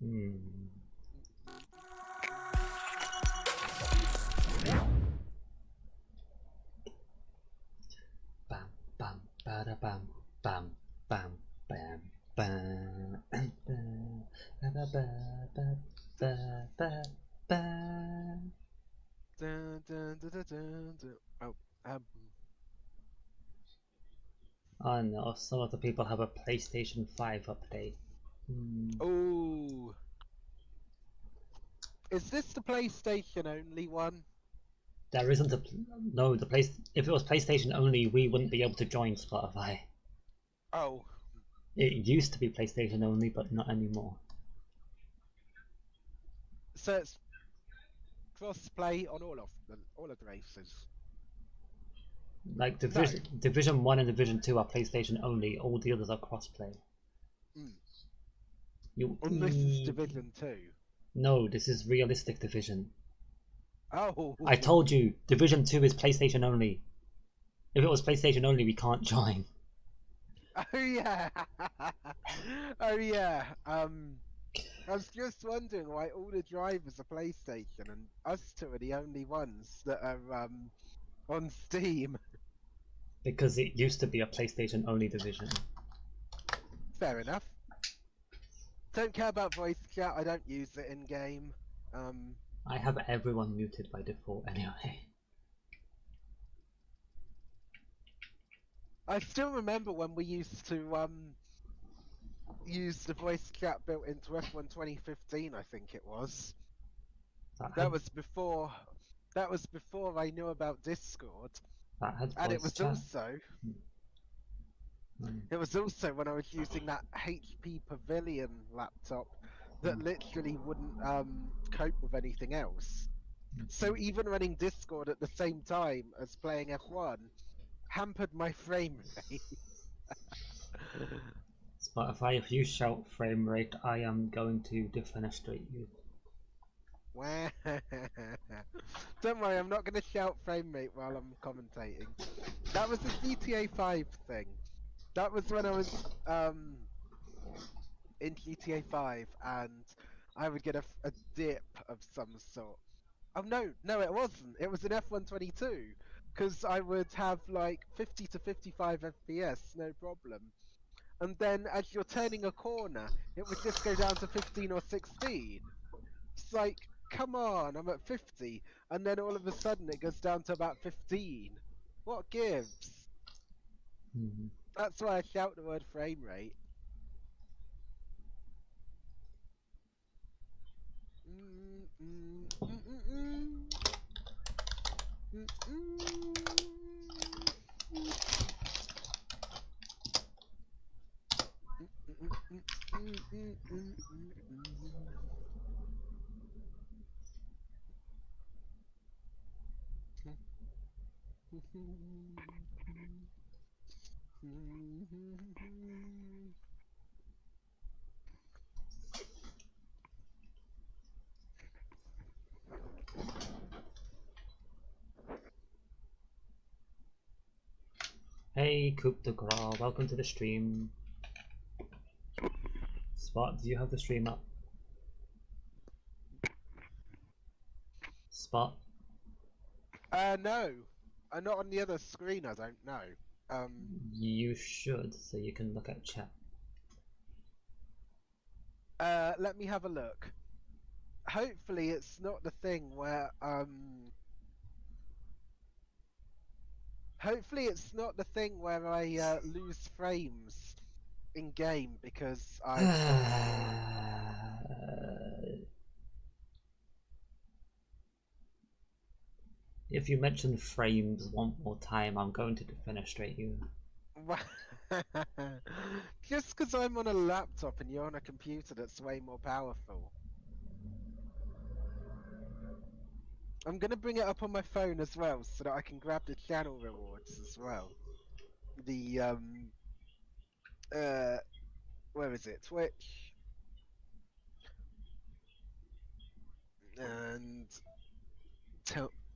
Hmm. Bam, bam, bada bam, bam, bam, bam, bam, ba ba ba ba ba ba. Dun, dun, dun, dun, dun, dun. Oh, Oh no, some of the people have a PlayStation 5 update. oh, is this the PlayStation only one? There isn't a no. The place if it was PlayStation only, we wouldn't be able to join Spotify. Oh, It used to be PlayStation only, but not anymore. so it's cross-play on all of the races. Like No. Division 1 and Division 2 are PlayStation only. All the others are crossplay. Mm. You And this is Division 2. No, this is realistic Division. Oh. I told you, Division 2 is PlayStation only. If it was PlayStation only, we can't join. Oh yeah. Oh yeah. I was just wondering why all the drivers are PlayStation and us two are the only ones that are on Steam. Because it used to be a PlayStation only division. Fair enough. Don't care about voice chat. I don't use it in game. I have everyone muted by default anyway. I still remember when we used to use the voice chat built into F1 2015. I think it was. That was before. That was before I knew about Discord. That had And it voice was chat. also. It was also when I was using that HP Pavilion laptop that literally wouldn't cope with anything else. So even running Discord at the same time as playing F1 hampered my frame rate. Spotify, if you shout frame rate, I am going to defenestrate you. Don't worry, I'm not going to shout frame rate while I'm commentating. That was the GTA 5 thing. That was when I was in GTA 5 and I would get a dip of some sort. Oh no, it wasn't. It was an F122 because I would have like 50 to 55 FPS, no problem. And then as you're turning a corner, it would just go down to 15 or 16. It's like, come on, I'm at 50, and then all of a sudden it goes down to about 15. What gives? That's why I shout the word frame rate. Hey, Coop de Gras, welcome to the stream. Spot, do you have the stream up? Spot? No. Not on the other screen, I don't know. You should, so you can look at chat. Let me have a look. Hopefully it's not the thing where, Hopefully it's not the thing where I lose frames in game because I... If you mention frames one more time, I'm going to defenestrate you. Just because I'm on a laptop and you're on a computer that's way more powerful. I'm going to bring it up on my phone as well so that I can grab the channel rewards as well. The, where is it? Twitch. And...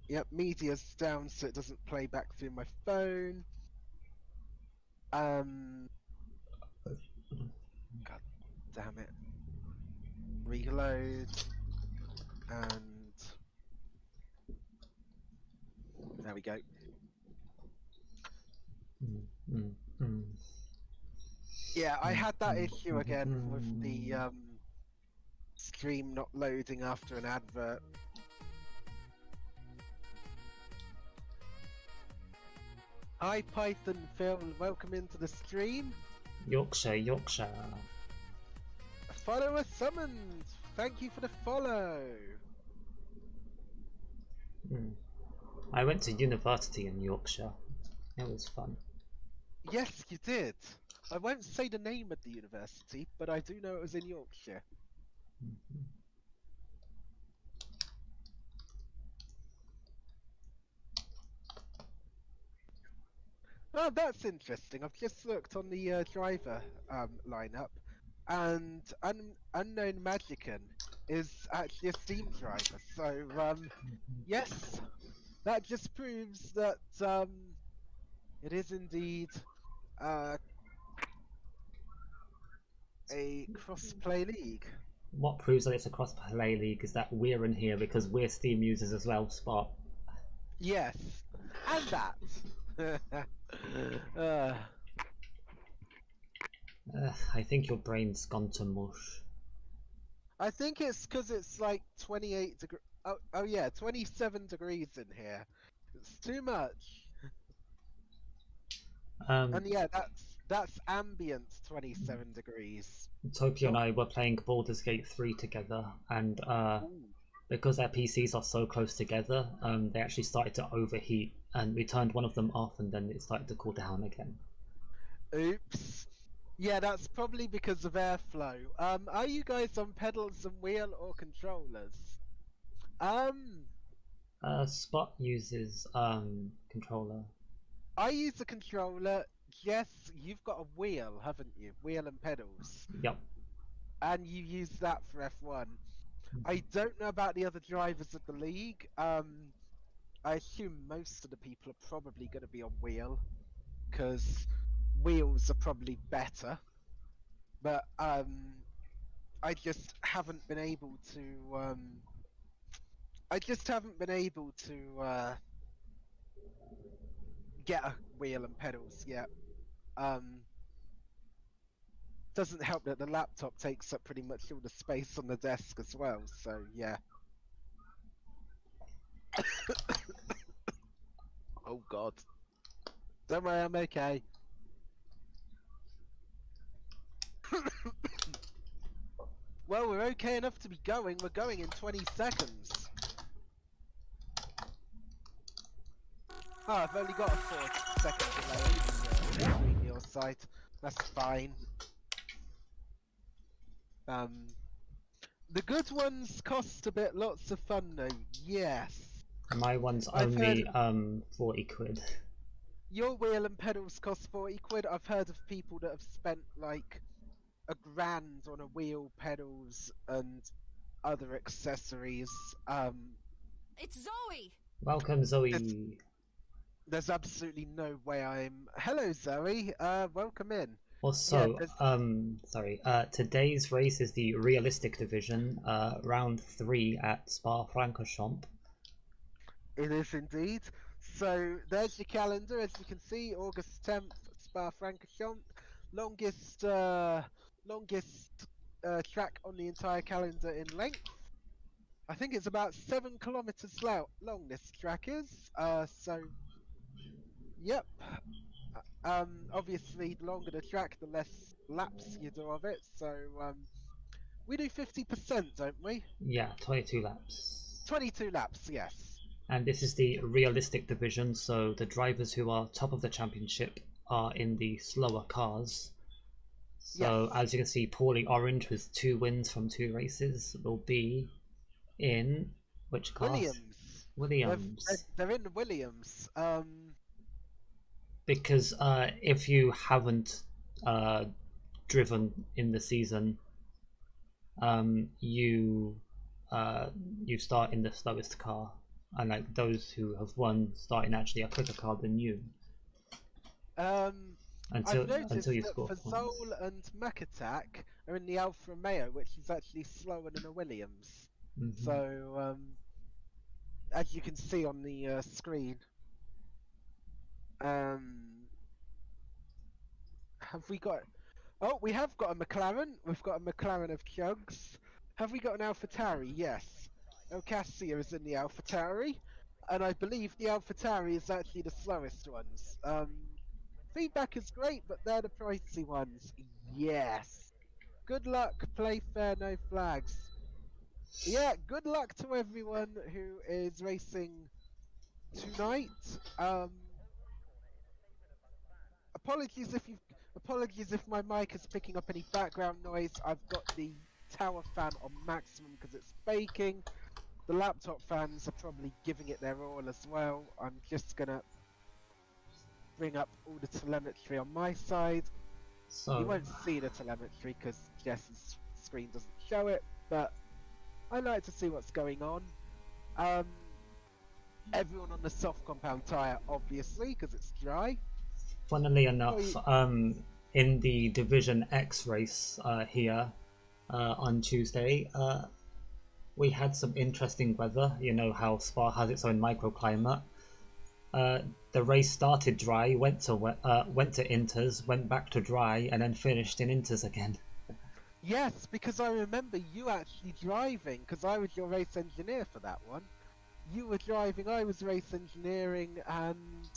Yep, media's down so it doesn't play back through my phone. God damn it. load, and there we go. Yeah, I had that issue again with the stream not loading after an advert. Hi Python Phil, welcome into the stream. Yorkshire. Follower summoned. Thank you for the follow. I went to university in Yorkshire. It was fun. Yes, you did. I won't say the name of the university, but I do know it was in Yorkshire. Oh, that's interesting. I've just looked on the driver lineup, and Unknown Magician is actually a Steam driver. So, yes, that just proves that it is indeed a cross-play league. What proves that it's a cross-play league is that we're in here because we're Steam users as well, Spot. Yes, and that. I think your brain's gone to mush. I think it's because it's like 28 degrees. Oh yeah, 27 degrees in here. It's too much. And yeah, that's ambient 27 degrees. Tokyo and I were playing Baldur's Gate 3 together, and because our PCs are so close together, they actually started to overheat, and we turned one of them off, and then it started to cool down again. Oops. Yeah, that's probably because of airflow. Are you guys on pedals and wheel or controllers? Spot uses controller. I use a controller. Yes, you've got a wheel, haven't you? Wheel and pedals. Yep. And you use that for F1. I don't know about the other drivers of the league. I assume most of the people are probably going to be on wheel, because wheels are probably better. But I just haven't been able to. Get a wheel and pedals yet. Doesn't help that the laptop takes up pretty much all the space on the desk as well, so yeah. Oh god. Don't worry, I'm okay. Well, we're okay enough to be going. We're going in 20 seconds. Oh, I've only got a 4-second delay between your site. That's fine. The good ones cost a bit. Lots of fun though. Yes. My one's only 40 quid. Your wheel and pedals cost 40 quid. I've heard of people that have spent like $1,000 on a wheel, pedals, and other accessories. It's Zoe. Welcome, Zoe. There's absolutely no way I'm. Hello, Zoe. Welcome in. Also, sorry. Today's race is the realistic division, round 3 at Spa-Francorchamps. It is indeed. So there's your calendar, as you can see. August 10th, Spa-Francorchamps, longest track on the entire calendar in length. I think it's about 7 kilometers long. This track is. So. Yep. Obviously, the longer the track, the less laps you do of it. So, we do 50%, don't we? Yeah, 22 laps. 22 laps, yes. And this is the realistic division, so the drivers who are top of the championship are in the slower cars. So, yes. As you can see, Paulie Orange with 2 wins from 2 races will be in which car? Williams. They're in the Williams. Because if you haven't driven in the season, you start in the slowest car, and those who have won start in actually a quicker car than you. I've until noticed you that score points. Fazole and Mech Attack are in the Alfa Romeo, which is actually slower than a Williams. So, as you can see on the screen, have we got? Oh, we have got a McLaren. We've got a McLaren of Chugs. Have we got an AlphaTauri? Yes. Ocasio is in the AlphaTauri, and I believe the AlphaTauri is actually the slowest ones. Feedback is great, but they're the pricey ones. Yes. Good luck. Play fair, no flags. Yeah. Good luck to everyone who is racing tonight. Apologies if my mic is picking up any background noise. I've got the tower fan on maximum because it's baking. The laptop fans are probably giving it their all as well. I'm just gonna bring up all the telemetry on my side. So You won't see the telemetry because Jess's screen doesn't show it, but I like to see what's going on. Everyone on the soft compound tyre, obviously, because it's dry. funnily enough, in the Division X race here on Tuesday, we had some interesting weather. You know how Spa has its own microclimate. The race started dry, went to inters, went back to dry, and then finished in inters again. Yes, because I remember you actually driving, because I was your race engineer for that one. You were driving, I was race engineering, and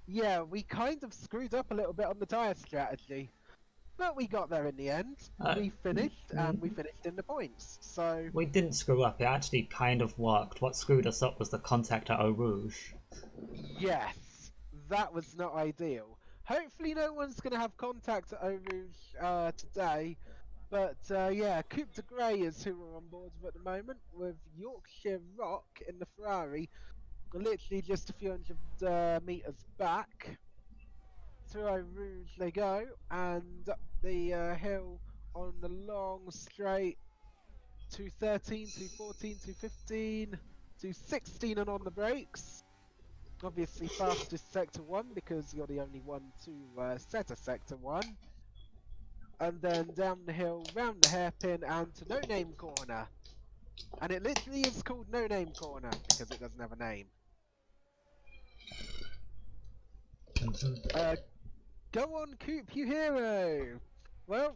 yeah, we kind of screwed up a little bit on the tyre strategy. But we got there in the end. We finished, and we finished in the points, so... We didn't screw up, it actually kind of worked. What screwed us up was the contact at Eau Rouge. Yes, that was not ideal. Hopefully no one's going to have contact at Eau Rouge today. But yeah, Coupe de Grey is who we're on board with at the moment, with Yorkshire Rock in the Ferrari, literally just a few hundred metres back. Through Eau Rouge they go, and up the hill on the long straight, 213, 214, 215, 216 and on the brakes. Obviously fastest sector 1 because you're the only one to set a sector 1. And then down the hill, round the hairpin and to No Name Corner. And it literally is called No Name Corner because it doesn't have a name. Go on, Coupe, you hero! Well,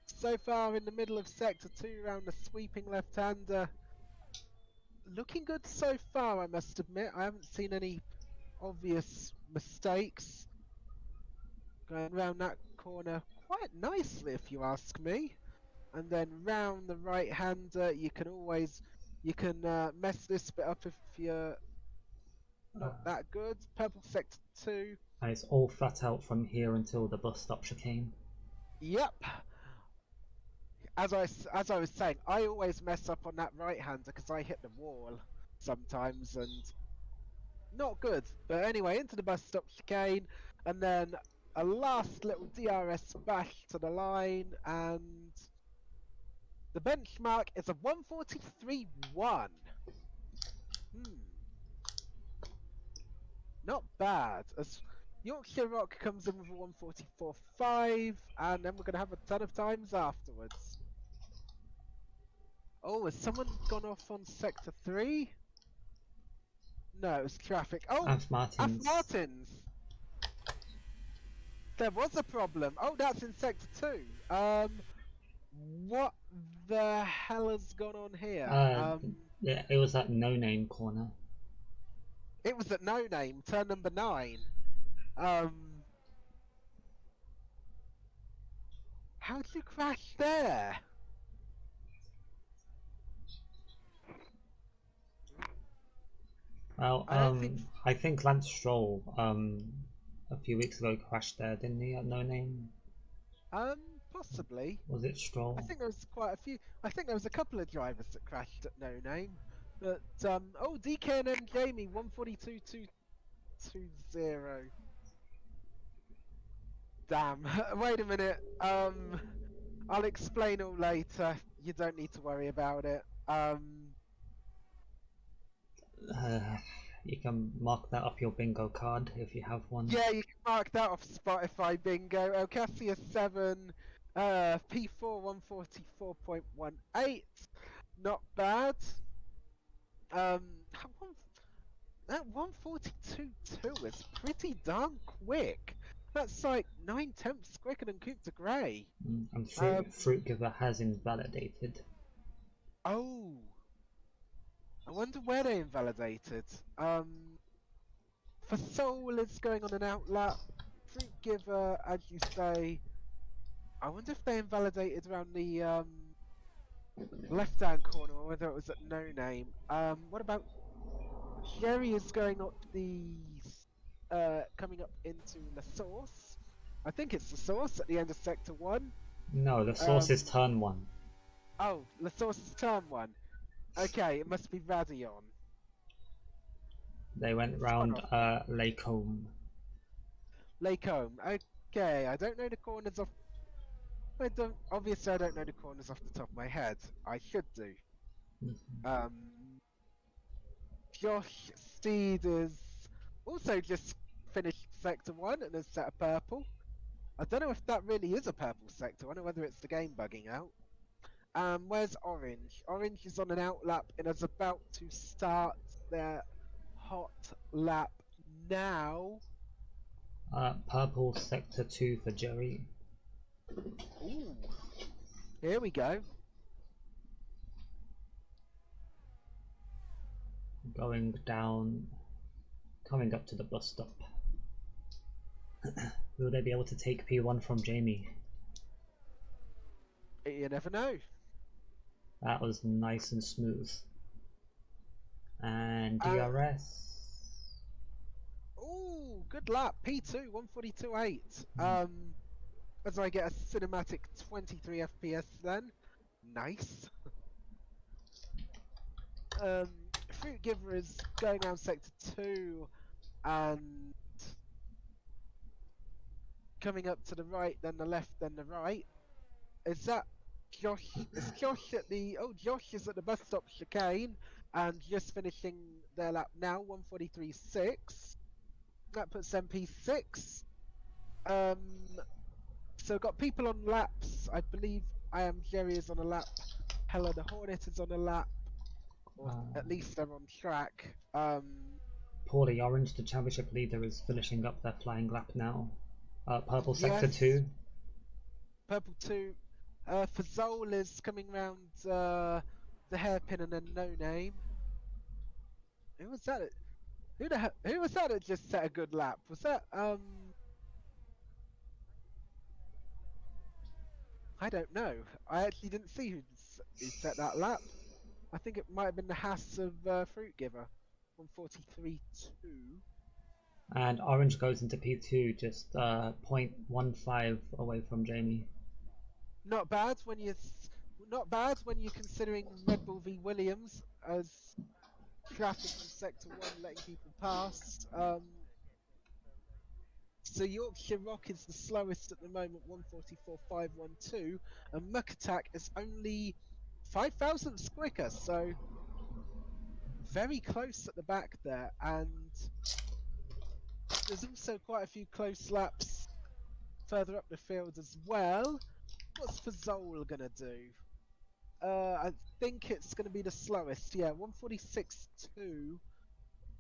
so far in the middle of sector 2 around the sweeping left-hander. Looking good so far, I must admit. I haven't seen any obvious mistakes. Going round that corner quite nicely, if you ask me. And then round the right-hander, you can mess this bit up if you're not that good. Purple sector 2. And it's all flat out from here until the bus stop chicane. Yep. As I was saying, I always mess up on that right-hander because I hit the wall sometimes and not good. But anyway, into the bus stop chicane, and then a last little DRS bash to the line, and the benchmark is a 143.1. Not bad. As Yorkshire Rock comes in with a 144.5, and then we're going to have a ton of times afterwards. Oh, has someone gone off on sector 3? No, it was traffic. Oh, Af Martins. There was a problem. Oh, that's in sector 2. What the hell has gone on here? Yeah, it was at No Name Corner. It was at No Name, turn number 9. How'd you crash there? Well, I think Lance Stroll a few weeks ago crashed there, didn't he? At No Name. Possibly. Was it Stroll? I think there was quite a few. I think there was a couple of drivers that crashed at No Name. But oh, DKNM Jamie 142.220. Damn. Wait a minute. I'll explain all later. You don't need to worry about it. You can mark that up your bingo card if you have one. Yeah, you can mark that off Spotify bingo. Ocassia 7, P4 144.18. Not bad. That 142.2 is pretty darn quick. That's like 9/10 quicker than Coupe de Grey. And Fruit Giver has invalidated. Oh, I wonder where they invalidated. For Soul is going on an outlap. Fruit Giver, as you say, I wonder if they invalidated around the left-hand corner or whether it was at no name. What about Jerry is going up coming up into La Source. I think it's La Source at the end of Sector 1. No, the source is turn 1. Oh, La Source is turn 1. Okay, it must be Radion. They went round Lacombe. Lacombe. Okay, I don't know the corners off. Obviously, I don't know the corners off the top of my head. I should do. Josh Steed is also just finished Sector 1 and has set a purple. I don't know if that really is a purple sector. I don't know whether it's the game bugging out. Where's Orange? Orange is on an outlap and is about to start their hot lap now. Purple sector 2 for Jerry. Ooh. Here we go. Going down, coming up to the bus stop. Will they be able to take P1 from Jamie? You never know. That was nice and smooth. And DRS. Ooh, good lap. P2, 142.8. As I get a cinematic 23 FPS then. Nice. Fruit Giver is going around sector 2 and coming up to the right, then the left, then the right. Is that Josh? Is Josh at the... Oh, Josh is at the bus stop chicane and just finishing their lap now, 143.6. That puts them P6. So got people on laps. I believe I Am Jerry is on a lap. Hella the Hornet is on a lap. Or at least they're on track. Paulie Orange, the championship leader, is finishing up their flying lap now. Purple sector yes. 2. Purple 2. Fazole is coming round the hairpin and then no name. Who was that? Who was that just set a good lap? Was that I don't know. I actually didn't see who set that lap. I think it might have been the Haas of Fruit Giver. 143.2. And Orange goes into P2, just 0.15 away from Jamie. Not bad when you're considering Red Bull v Williams as traffic in sector 1 letting people pass. So Yorkshire Rock is the slowest at the moment, 144.512, and Muck Attack is only 5,000 quicker, so very close at the back there, and there's also quite a few close laps further up the field as well. What's Fazole gonna do? I think it's gonna be the slowest, yeah, 146.2.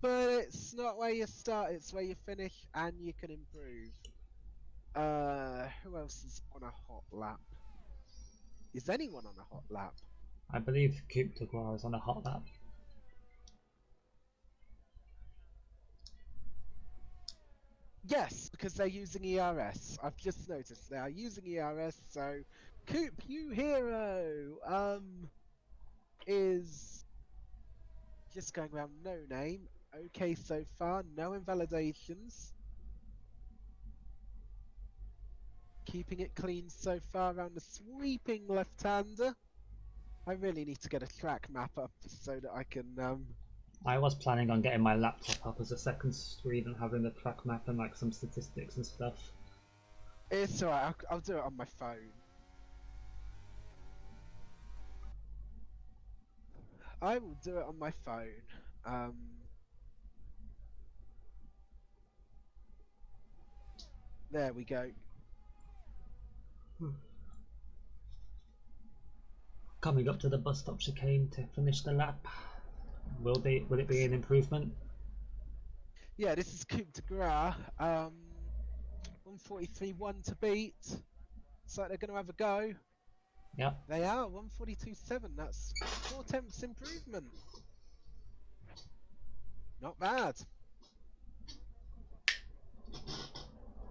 But it's not where you start, it's where you finish, and you can improve. Who else is on a hot lap? Is anyone on a hot lap? I believe Coupe de Grey is on a hot lap. Yes, because they're using ERS. I've just noticed they are using ERS, so Coupe, you hero, is just going around no name. Okay so far, no invalidations. Keeping it clean so far around the sweeping left-hander. I really need to get a track map up so that I can... I was planning on getting my laptop up as a second screen and having the track map and like some statistics and stuff. It's alright, I'll do it on my phone. I will do it on my phone. There we go. Coming up to the bus stop chicane to finish the lap. Will it be an improvement? Yeah, this is Coupe de Gras. 143.1 to beat. So they're going to have a go. Yeah. They are 142.7. That's 4/10 improvement. Not bad.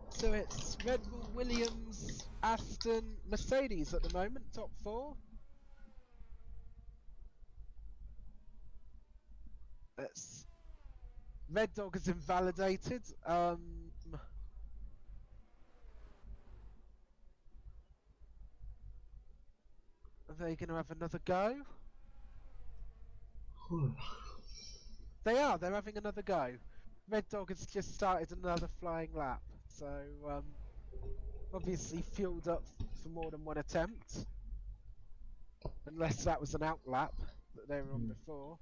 So it's Red Bull, Williams, Aston, Mercedes at the moment, top four. That's Red Dog is invalidated. Are they going to have another go? They are. They're having another go. Red Dog has just started another flying lap. So obviously fueled up for more than one attempt. Unless that was an out lap that they were on before.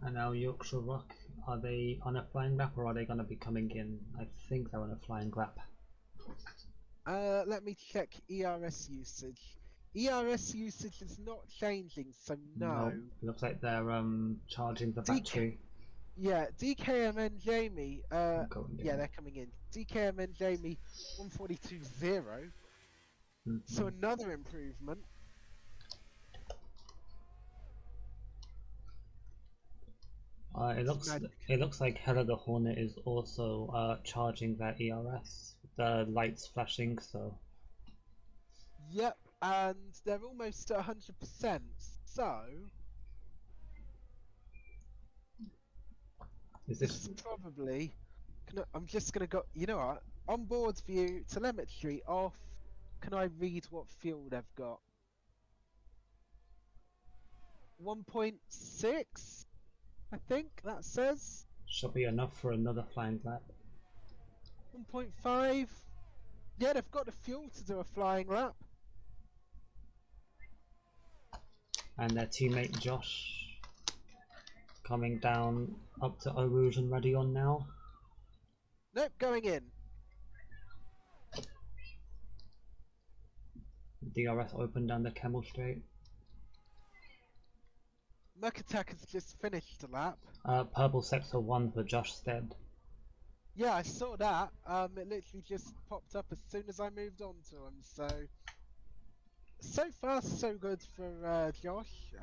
And now Yorkshire Rock, are they on a flying lap or are they going to be coming in? I think they're on a flying lap. Let me check ERS usage. ERS usage is not changing, so no. It looks like they're charging the battery. Yeah, DKM and Jamie. Yeah, they're coming in. DKM and Jamie, 142.0. So another improvement. It looks like Hella the Hornet is also charging their ERS. The lights flashing, so. Yep, and they're almost at 100%. So this is probably. I'm just gonna go. You know what? Onboard view, telemetry off. Can I read what fuel they've got? 1.6, I think that says. Should be enough for another flying lap. 1.5. Yeah, they've got the fuel to do a flying lap. And their teammate Josh coming down up to Eau Rouge and ready on now. Nope, going in. DRS open down the Camel Straight. Muck Attack has just finished the lap. Purple Sector 1 for Josh Stead. Yeah, I saw that. It literally just popped up as soon as I moved on to him. So far so good for Josh.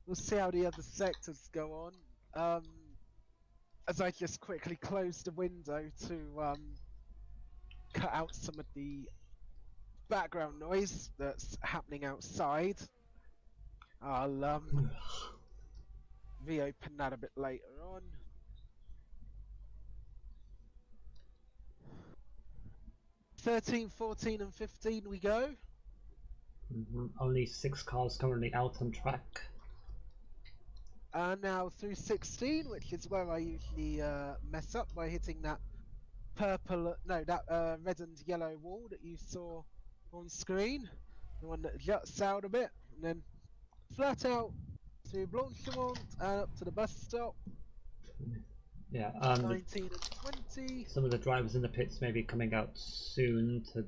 We'll see how the other sectors go on. As I just quickly close the window to cut out some of the background noise that's happening outside. I'll reopen that a bit later on. "13, 14 and 15 we go. Only 6 cars currently out on track. Now through 16, which is where I usually mess up by hitting that red and yellow wall that you saw on screen. The one that juts out a bit, and then flat out to Blanchimont and up to the bus stop. Yeah, 19 and 20. Some of the drivers in the pits may be coming out soon to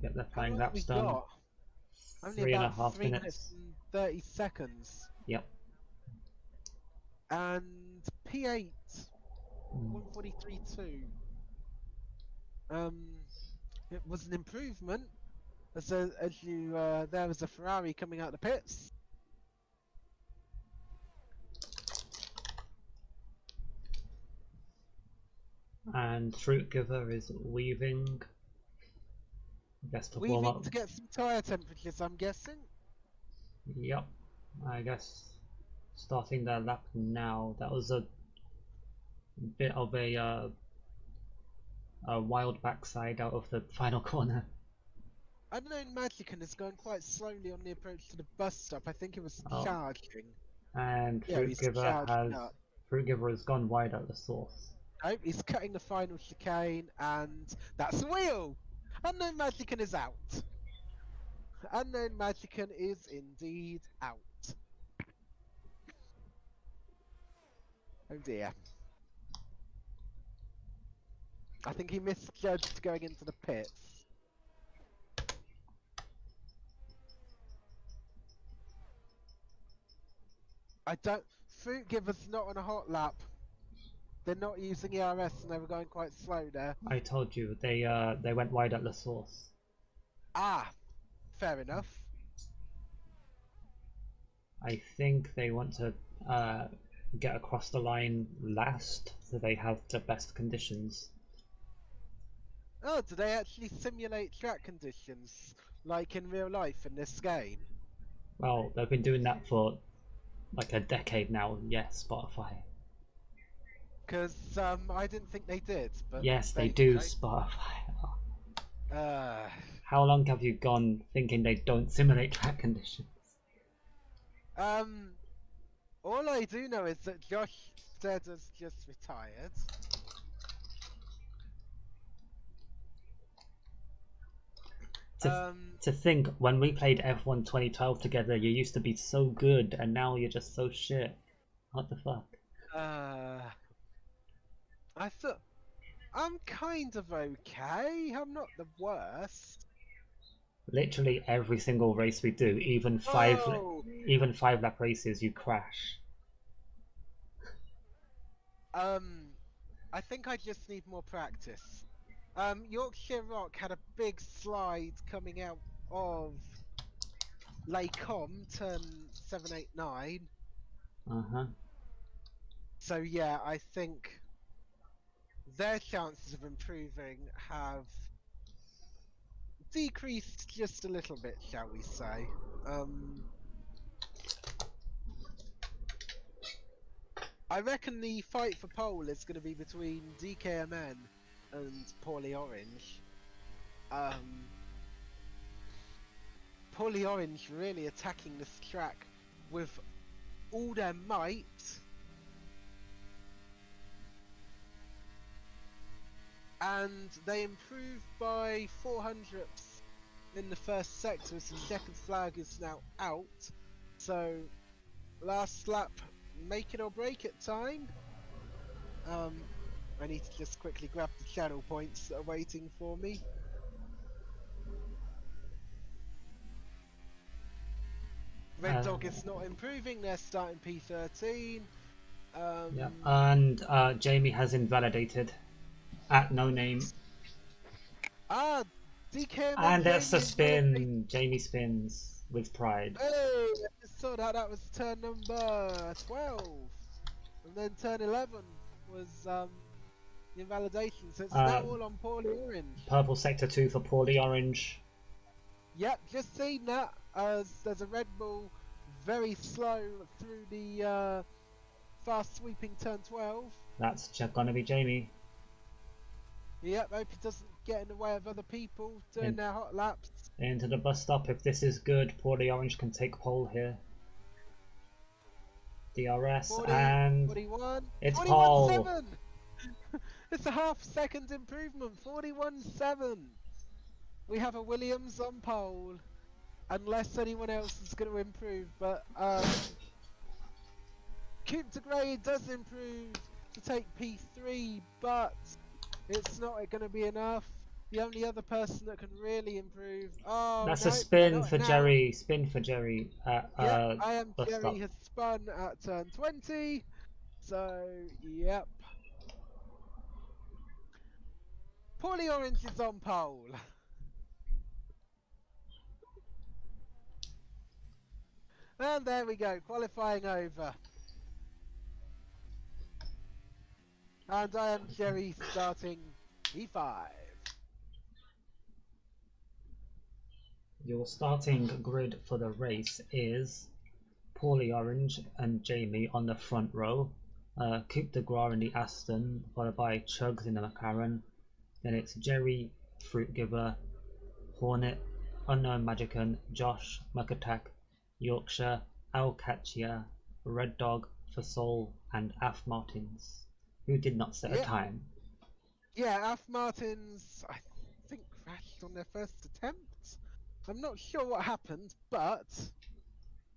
get their flying laps done. Only 3.5 3 minutes and 30 seconds. Yep. And P8, 143.2. It was an improvement. There was a Ferrari coming out of the pits. And Fruit Giver is weaving. I guess to warm up. To get some tyre temperatures, I'm guessing. Yep. I guess starting their lap now. That was a bit of a wild backside out of the final corner. I don't know, Magicon is going quite slowly on the approach to the bus stop. I think it was charging. And Fruit Giver has gone wide at the source. Nope, he's cutting the final chicane, and that's the wheel! Unknown Magician is out. Unknown Magician is indeed out. Oh dear. I think he misjudged going into the pits. I don't... Fruit Giver's not on a hot lap. They're not using ERS and they were going quite slow there. I told you, they went wide at the source. Ah, fair enough. I think they want to get across the line last, so they have the best conditions. Oh, do they actually simulate track conditions, like in real life in this game? Well, they've been doing that for like a decade now. Yes, Spotify. Because I didn't think they did, but Yes, they do, Spotify. How long have you gone thinking they don't simulate track conditions? All I do know is that Josh Steader's just retired. To think, when we played F1 2012 together, you used to be so good, and now you're just so shit. What the fuck? I thought I'm kind of okay. I'm not the worst. Literally every single race we do, even five lap races, you crash. I think I just need more practice. Yorkshire Rock had a big slide coming out of Lacombe, turn 789. So yeah, I think their chances of improving have decreased just a little bit, shall we say. I reckon the fight for pole is going to be between DKMN and Paulie Orange. Paulie Orange really attacking this track with all their might. And they improved by 400ths in the first sector as the checkered flag is now out. So, last lap, make it or break it time. I need to just quickly grab the channel points that are waiting for me. Red Dog is not improving, they're starting P13. Yeah, and Jamie has invalidated at no name. Ah, DK and that's a spin. Jamie spins with pride. Hey, I just saw that. That was turn number 12, and then turn 11 was the invalidation. So it's now all on Paulie Orange. Purple sector 2 for Paulie Orange. Yep, just seen that. There's a Red Bull very slow through the fast sweeping turn 12. That's gonna be Jamie. Yep, hope he doesn't get in the way of other people doing their hot laps. Into the bus stop. If this is good, Paulie Orange can take pole here. DRS 40, and 41, it's 41.7. pole. It's a half-second improvement. 41.7. We have a Williams on pole, unless anyone else is going to improve. But Coupe de Grey does improve to take P3, but it's not going to be enough. The only other person that can really improve. Oh, that's no, a spin for now. Jerry. Spin for Jerry. Yep, I am bus Jerry stop. has spun at turn 20. So, yep. Paulie Orange is on pole. And there we go, qualifying over. And I am Jerry starting P5. Your starting grid for the race is Paulie Orange and Jamie on the front row, Coupe de Gras in the Aston, followed by Chugs in the McLaren. Then it's Jerry, Fruit Giver, Hornet, Unknown Magician, Josh, Muckatak, Yorkshire, Alcachia, Red Dog, Fasol, and Af Martins, who did not set a Yeah. time. Yeah, Af Martins, I think, crashed on their first attempt. I'm not sure what happened, but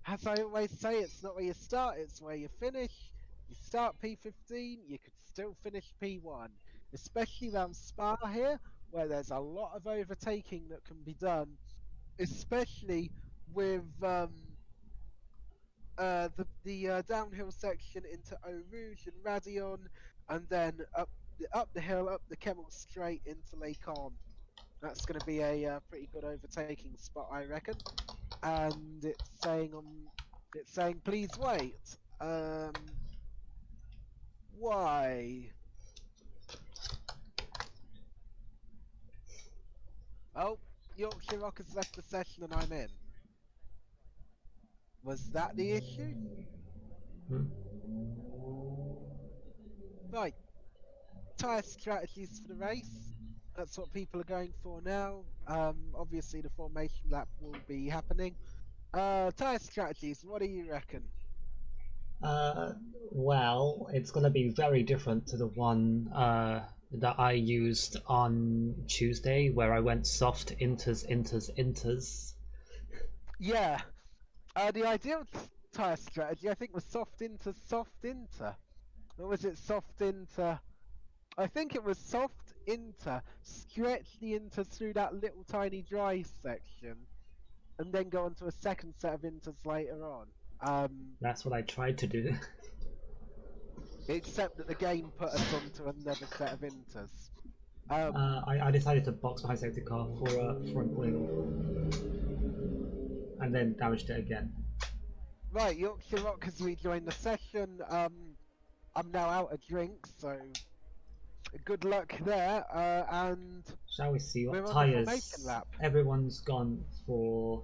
as I always say, it's not where you start, it's where you finish. You start P15, you could still finish P1, especially around Spa here, where there's a lot of overtaking that can be done, especially with the downhill section into Eau Rouge and Radion, and then up the hill, up the Kemmel straight into Lake On. That's going to be a pretty good overtaking spot, I reckon. And it's saying please wait. Why? Oh, Yorkshire Rock has left the session and I'm in. Was that the issue? Hmm? Right. Tyre strategies for the race. That's what people are going for now. Obviously the formation lap will be happening. Tyre strategies, what do you reckon? Well, it's going to be very different to the one that I used on Tuesday, where I went soft inters. Yeah, the ideal tyre strategy I think was soft inter. Or was it soft inter? I think it was soft inter, stretch the inter through that little tiny dry section, and then go on to a second set of inters later on. That's what I tried to do. Except that the game put us onto another set of inters. I decided to box behind safety car for a front wing, and then damaged it again. Right, Yorkshire Rock has rejoined the session. I'm now out of drinks, so good luck there. And Shall we see what we're on the formation tyres? lap. Everyone's gone for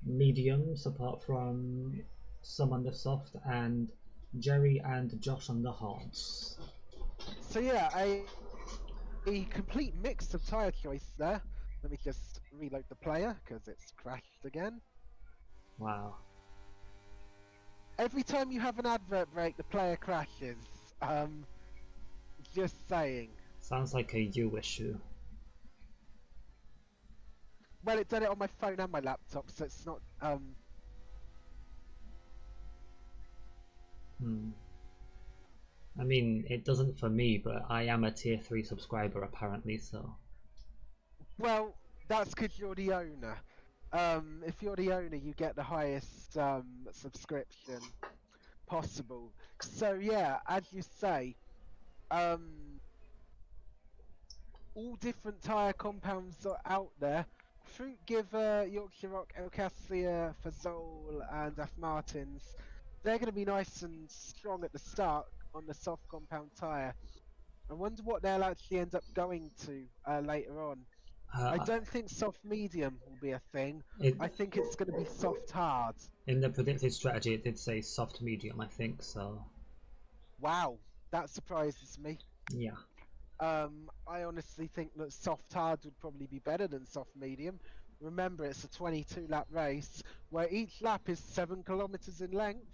mediums apart from some on the soft and Jerry and Josh on the hards. So yeah, a complete mix of tyre choice there. Let me just reload the player because it's crashed again. Wow. Every time you have an advert break, the player crashes. Just saying. Sounds like a you issue. Well, it did it on my phone and my laptop, so it's not. I mean, it doesn't for me, but I am a tier 3 subscriber apparently, so. Well, that's because you're the owner. If you're the owner, you get the highest subscription possible. So yeah, as you say, all different tyre compounds are out there. Fruit Giver, Yorkshire Rock, Elcassia, Fazole, and Af Martins, they're going to be nice and strong at the start on the soft compound tyre. I wonder what they'll actually end up going to later on. I don't think soft medium will be a thing. I think it's going to be soft hard. In the predicted strategy, it did say soft medium, I think, so. Wow, that surprises me. Yeah. I honestly think that soft hard would probably be better than soft medium. Remember, it's a 22 lap race where each lap is 7 kilometers in length,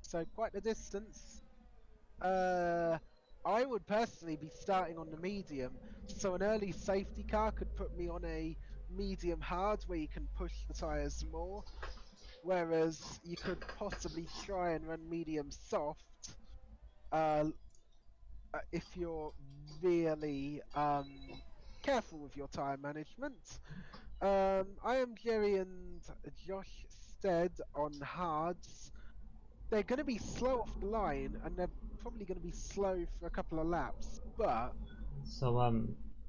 so quite the distance. I would personally be starting on the medium, so an early safety car could put me on a medium hard where you can push the tyres more, whereas you could possibly try and run medium soft if you're really careful with your tyre management. I am Jerry and Josh Stead on hards. They're going to be slow off the line, and they're probably going to be slow for a couple of laps, but So,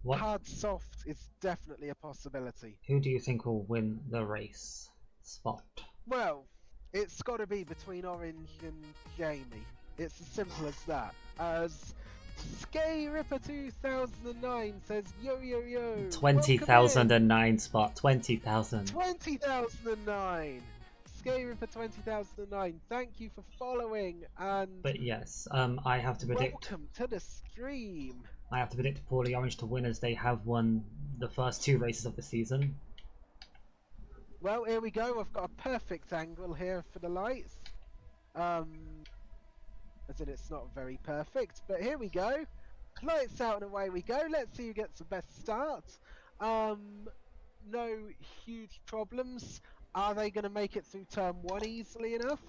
what? hard soft is definitely a possibility. Who do you think will win the race? Spot. Well, it's got to be between Orange and Jamie. It's as simple as that. As Skay Ripper 2009 says, yo yo yo. 20,009 Spot. 20,000. 20,009. Skay Ripper 20,009. Thank you for following and. But yes, I have to predict. Welcome to the stream. I have to predict Poorly Orange to win as they have won the first 2 races of the season. Well, here we go. I've got a perfect angle here for the lights. as in it's not very perfect. But here we go. Lights out and away we go. Let's see who gets the best start. No huge problems. Are they going to make it through turn 1 easily enough?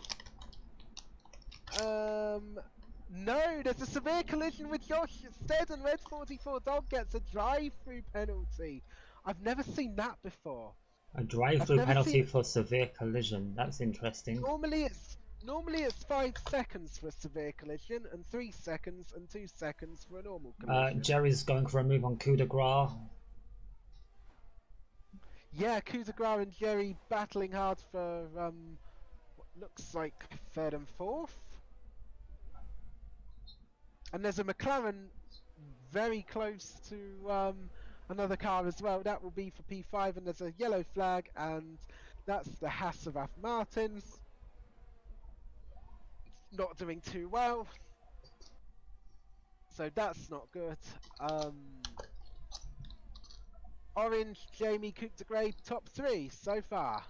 No, there's a severe collision with Josh instead, and Red 44 Dog gets a drive-through penalty. I've never seen that before. A drive-through penalty for severe collision. That's interesting. Normally it's 5 seconds for a severe collision, and 3 seconds and 2 seconds for a normal collision. Jerry's going for a move on coup de grace. Yeah, coup de grace and Jerry battling hard for what looks like 3rd and 4th. And there's a McLaren very close to another car as well. That will be for P5, and there's a yellow flag, and that's the Haas of Aston Martins. Not doing too well, so that's not good. Orange, Jamie, Coupe de Grey, top 3 so far.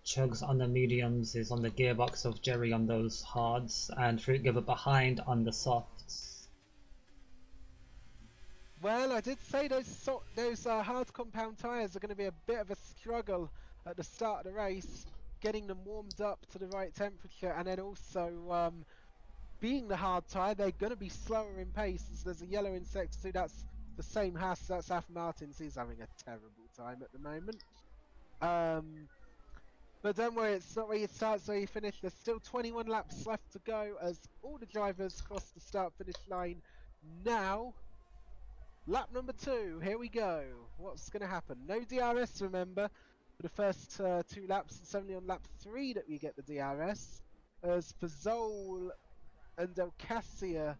Chugs on the mediums is on the gearbox of Jerry on those hards, and Fruit Giver behind on the softs. Well, I did say those hard compound tyres are going to be a bit of a struggle at the start of the race, getting them warmed up to the right temperature, and then also being the hard tyre, they're going to be slower in pace. As there's a yellow in sector 2, that's the same Haas, that's Aston Martins. He's having a terrible time at the moment. But don't worry, it's not where you start, it's where you finish. There's still 21 laps left to go as all the drivers cross the start-finish line now. Lap number 2, here we go. What's going to happen? No DRS, remember, for the first 2 laps. It's only on lap 3 that we get the DRS. As Fazol and El Cassia,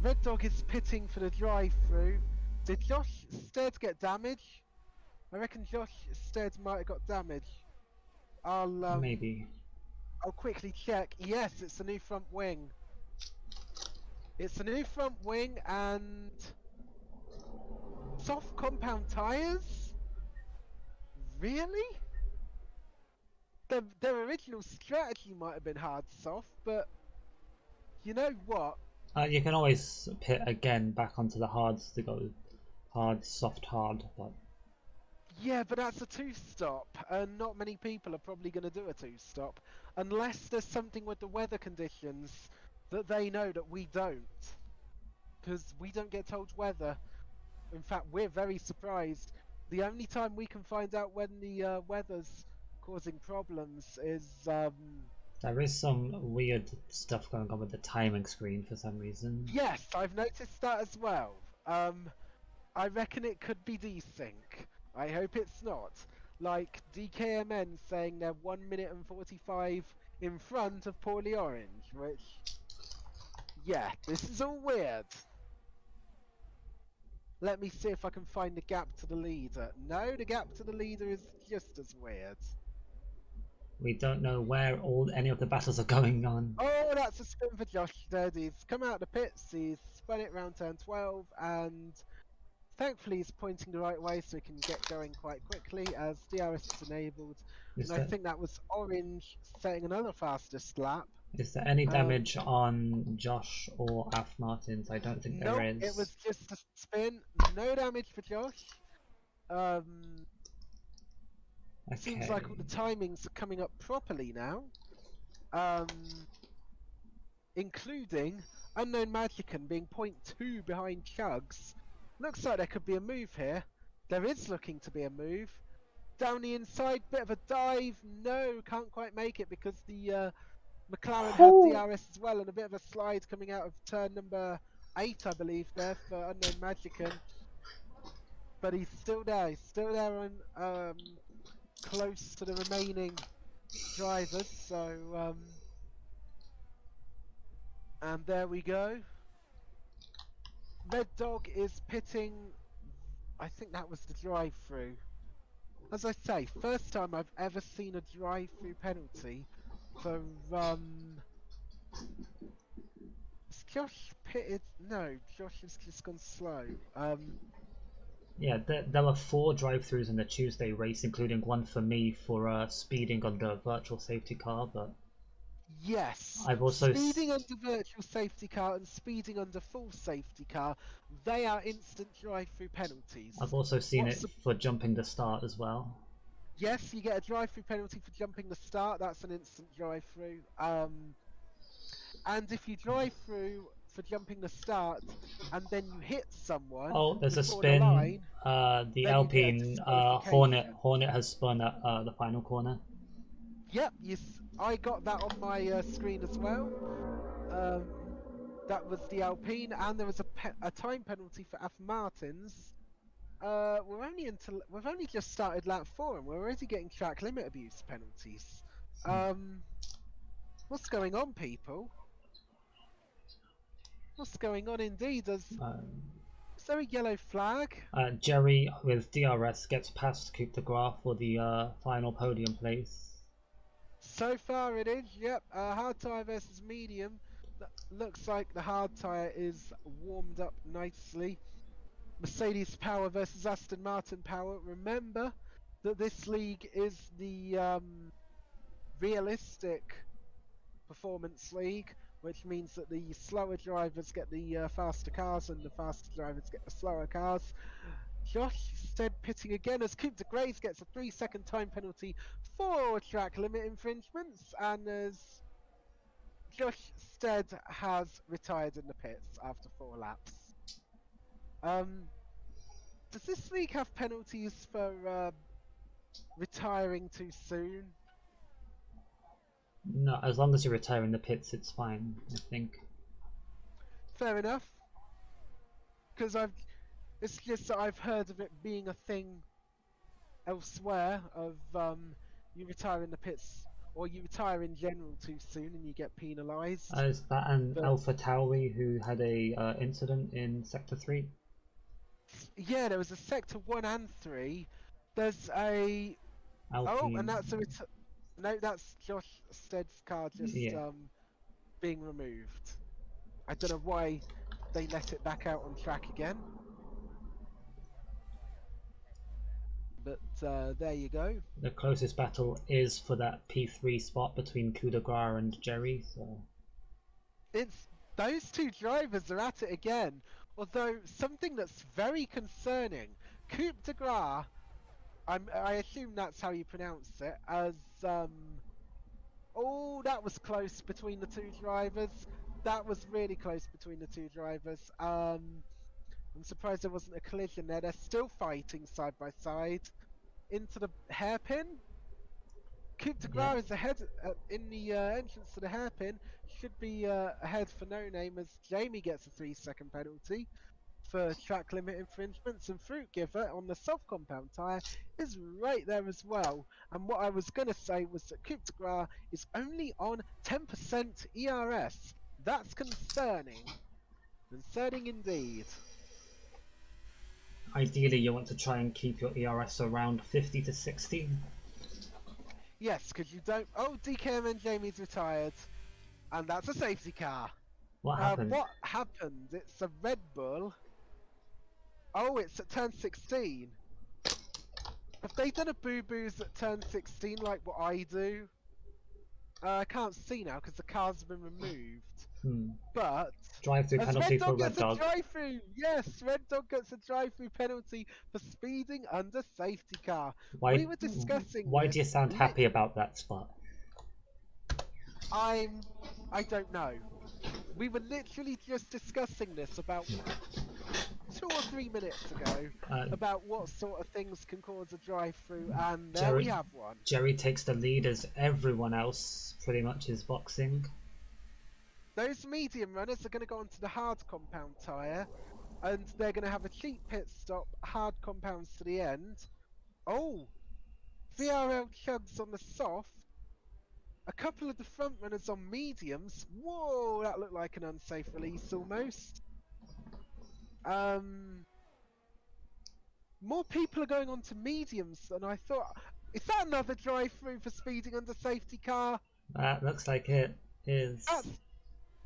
Red Dog is pitting for the drive-through. Did Josh Stead get damage? I reckon Josh Stead might have got damage. Maybe. I'll quickly check. Yes, it's a new front wing. It's a new front wing and soft compound tyres? Really? Their original strategy might have been hard soft, but you know what? You can always pit again back onto the hards to go hard, soft, hard. But yeah, but that's a 2-stop, and not many people are probably going to do a 2-stop unless there's something with the weather conditions that they know that we don't, because we don't get told weather. In fact, we're very surprised. The only time we can find out when the weather's causing problems is there is some weird stuff going on with the timing screen for some reason. Yes, I've noticed that as well. I reckon it could be desync. I hope it's not. Like DKMN saying they're 1 minute and 45 in front of Poorly Orange, which, yeah, this is all weird. Let me see if I can find the gap to the leader. No, the gap to the leader is just as weird. We don't know where any of the battles are going on. Oh, that's a spin for Josh Stead. He's come out of the pits, he's spun it round turn 12, and thankfully he's pointing the right way so he can get going quite quickly as DRS is enabled. And I think that was Orange setting another fastest lap. Is there any damage on Josh or Af Martins? I don't think there is. It was just a spin. No damage for Josh. Okay. Seems like all the timings are coming up properly now. Including Unknown Magician being 0.2 behind Chugs. Looks like there could be a move here. There is looking to be a move. Down the inside, bit of a dive. No, can't quite make it because the McLaren had DRS as well, and a bit of a slide coming out of turn number 8, I believe, there for Unknown Magician. But he's still there. He's still there on close to the remaining drivers. So, and there we go. Red Dog is pitting. I think that was the drive-through. As I say, first time I've ever seen a drive-through penalty for is Josh pitted? No, Josh has just gone slow. Yeah, there were 4 drive-throughs in the Tuesday race, including one for me for speeding on the virtual safety car. But Yes, I've also speeding under virtual safety car and speeding under full safety car, they are instant drive-through penalties. I've also seen it for jumping the start as well. Yes, you get a drive-through penalty for jumping the start. That's an instant drive-through. And if you drive through for jumping the start and then you hit someone Oh, there's a before the spin. line, The then you get a Alpine disqualification. Hornet has spun at the final corner. Yep, I got that on my screen as well. That was the Alpine, and there was a time penalty for Aston Martins. We've only just started lap 4, and we're already getting track limit abuse penalties. What's going on, people? What's going on indeed? Is there a yellow flag? Jerry with DRS gets past Coupe de Gras for the final podium place. So far it is, yep. Hard tyre versus medium. That looks like the hard tyre is warmed up nicely. Mercedes power versus Aston Martin power. Remember that this league is the realistic performance league, which means that the slower drivers get the faster cars and the faster drivers get the slower cars. Josh Stead pitting again as Coupe de Gras gets a 3-second time penalty for track limit infringements, and as Josh Stead has retired in the pits after 4 laps. Does this league have penalties for retiring too soon? No, as long as you retire in the pits, it's fine, I think. Fair enough. Because it's just that I've heard of it being a thing elsewhere of you retire in the pits, or you retire in general too soon and you get penalised. Is that an Alpha Tauri who had a incident in Sector 3? Yeah, there was a Sector 1 and 3. There's a... Alpine. Oh, and that's a... No, that's Josh Stead's car just being removed. I don't know why they let it back out on track again. But there you go. The closest battle is for that P3 spot between Coup de Gras and Jerry, so... It's... Those two drivers are at it again. Although, something that's very concerning, Coupe de Gras, I assume that's how you pronounce it, as, oh, that was close between the two drivers. That was really close between the two drivers. I'm surprised there wasn't a collision there. They're still fighting side by side. Into the hairpin. Coupe de Gras is ahead in the entrance to the hairpin. Should be ahead for no name as Jamie gets a 3-second penalty for track limit infringements, and Fruit Giver on the soft compound tyre is right there as well. And what I was going to say was that Coupe de Gras is only on 10% ERS. That's concerning. Concerning indeed. Ideally, you want to try and keep your ERS around 50 to 60. Yes, because you don't... Oh, DKM and Jamie's retired. And that's a safety car. What happened? What happened? It's a Red Bull. Oh, it's at turn 16. Have they done a boo-boos at turn 16 like what I do? I can't see now because the cars have been removed. But... Drive-through penalty for Red Dog. Drive-through! Yes, Red Dog gets a drive-through penalty for speeding under safety car. We were discussing Why do you sound happy about that spot? I don't know. We were literally just discussing this about 2 or 3 minutes ago about what sort of things can cause a drive-through, and there we have one. Jerry takes the lead as everyone else pretty much is boxing. Those medium runners are going to go onto the hard compound tyre, and they're going to have a cheap pit stop, hard compounds to the end. Oh! VRL chugs on the soft. A couple of the front runners on mediums. Whoa, that looked like an unsafe release almost. More people are going on to mediums than I thought. Is that another drive-through for speeding under safety car? That looks like it is.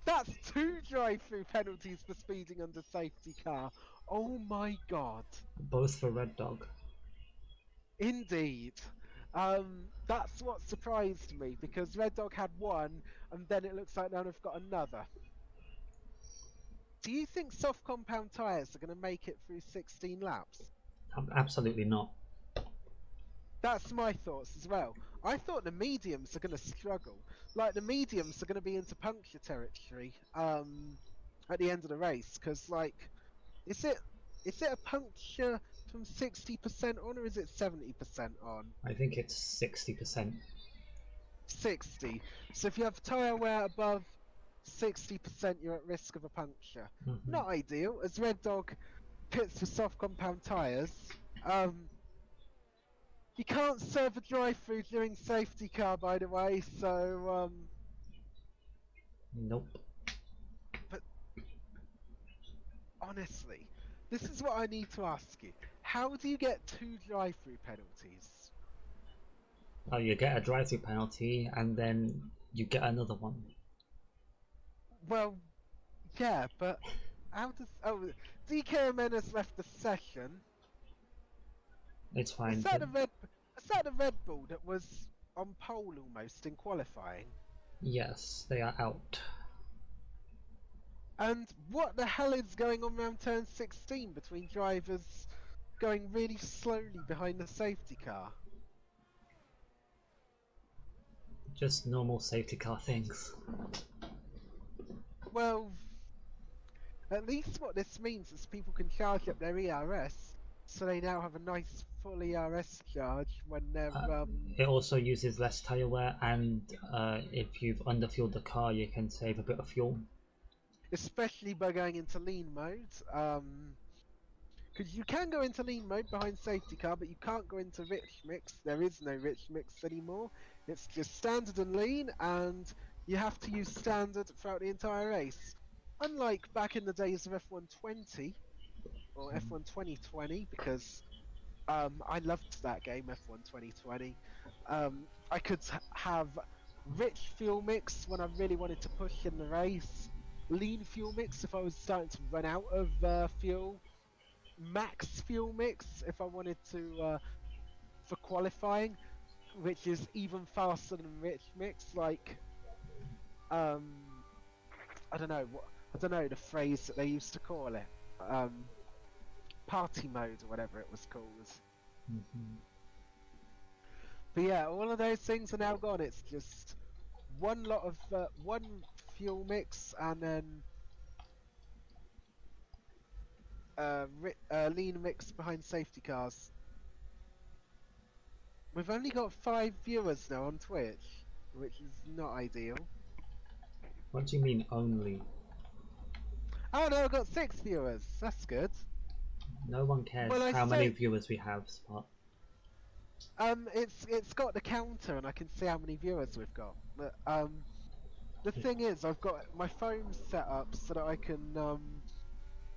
That's 2 drive-through penalties for speeding under safety car. Oh my god. Both for Red Dog. Indeed. That's what surprised me, because Red Dog had one, and then it looks like now they've got another. Do you think soft compound tyres are going to make it through 16 laps? Absolutely not. That's my thoughts as well. I thought the mediums are going to struggle. Like, the mediums are going to be into puncture territory at the end of the race, because, like, is it a puncture from 60% on, or is it 70% on? I think it's 60%. 60. So if you have tyre wear above 60%, you're at risk of a puncture. Mm-hmm. Not ideal, as Red Dog pits for soft compound tyres. You can't serve a drive-through during safety car, by the way, so Nope. but honestly, this is what I need to ask you. How do you get 2 drive-through penalties? Oh, you get a drive-through penalty, and then you get another one. Well, yeah, but how does... Oh, DK Menace left the session. It's fine. Is that the Red Bull that was on pole almost in qualifying? Yes, they are out. And what the hell is going on around turn 16 between drivers going really slowly behind the safety car? Just normal safety car things. Well, at least what this means is people can charge up their ERS, so they now have a nice full ERS charge when they're... It also uses less tyre wear, and if you've underfueled the car, you can save a bit of fuel. Especially by going into lean mode. Because you can go into lean mode behind safety car, but you can't go into rich mix. There is no rich mix anymore. It's just standard and lean, and you have to use standard throughout the entire race. Unlike back in the days of F1 or F1 2020, because I loved that game, F1 2020. I could have rich fuel mix when I really wanted to push in the race, lean fuel mix if I was starting to run out of fuel, max fuel mix if I wanted to for qualifying, which is even faster than rich mix. Like, I don't know the phrase that they used to call it, party mode or whatever it was called. Mm-hmm. But yeah, all of those things are now gone. It's just one lot of one fuel mix, and then lean mix behind safety cars. We've only got 5 viewers now on Twitch, which is not ideal. What do you mean only? Oh no, I've got 6 viewers. That's good. No one cares Well, how many viewers we have, Spot. It's got the counter, and I can see how many viewers we've got. But the thing is, I've got my phone set up so that I can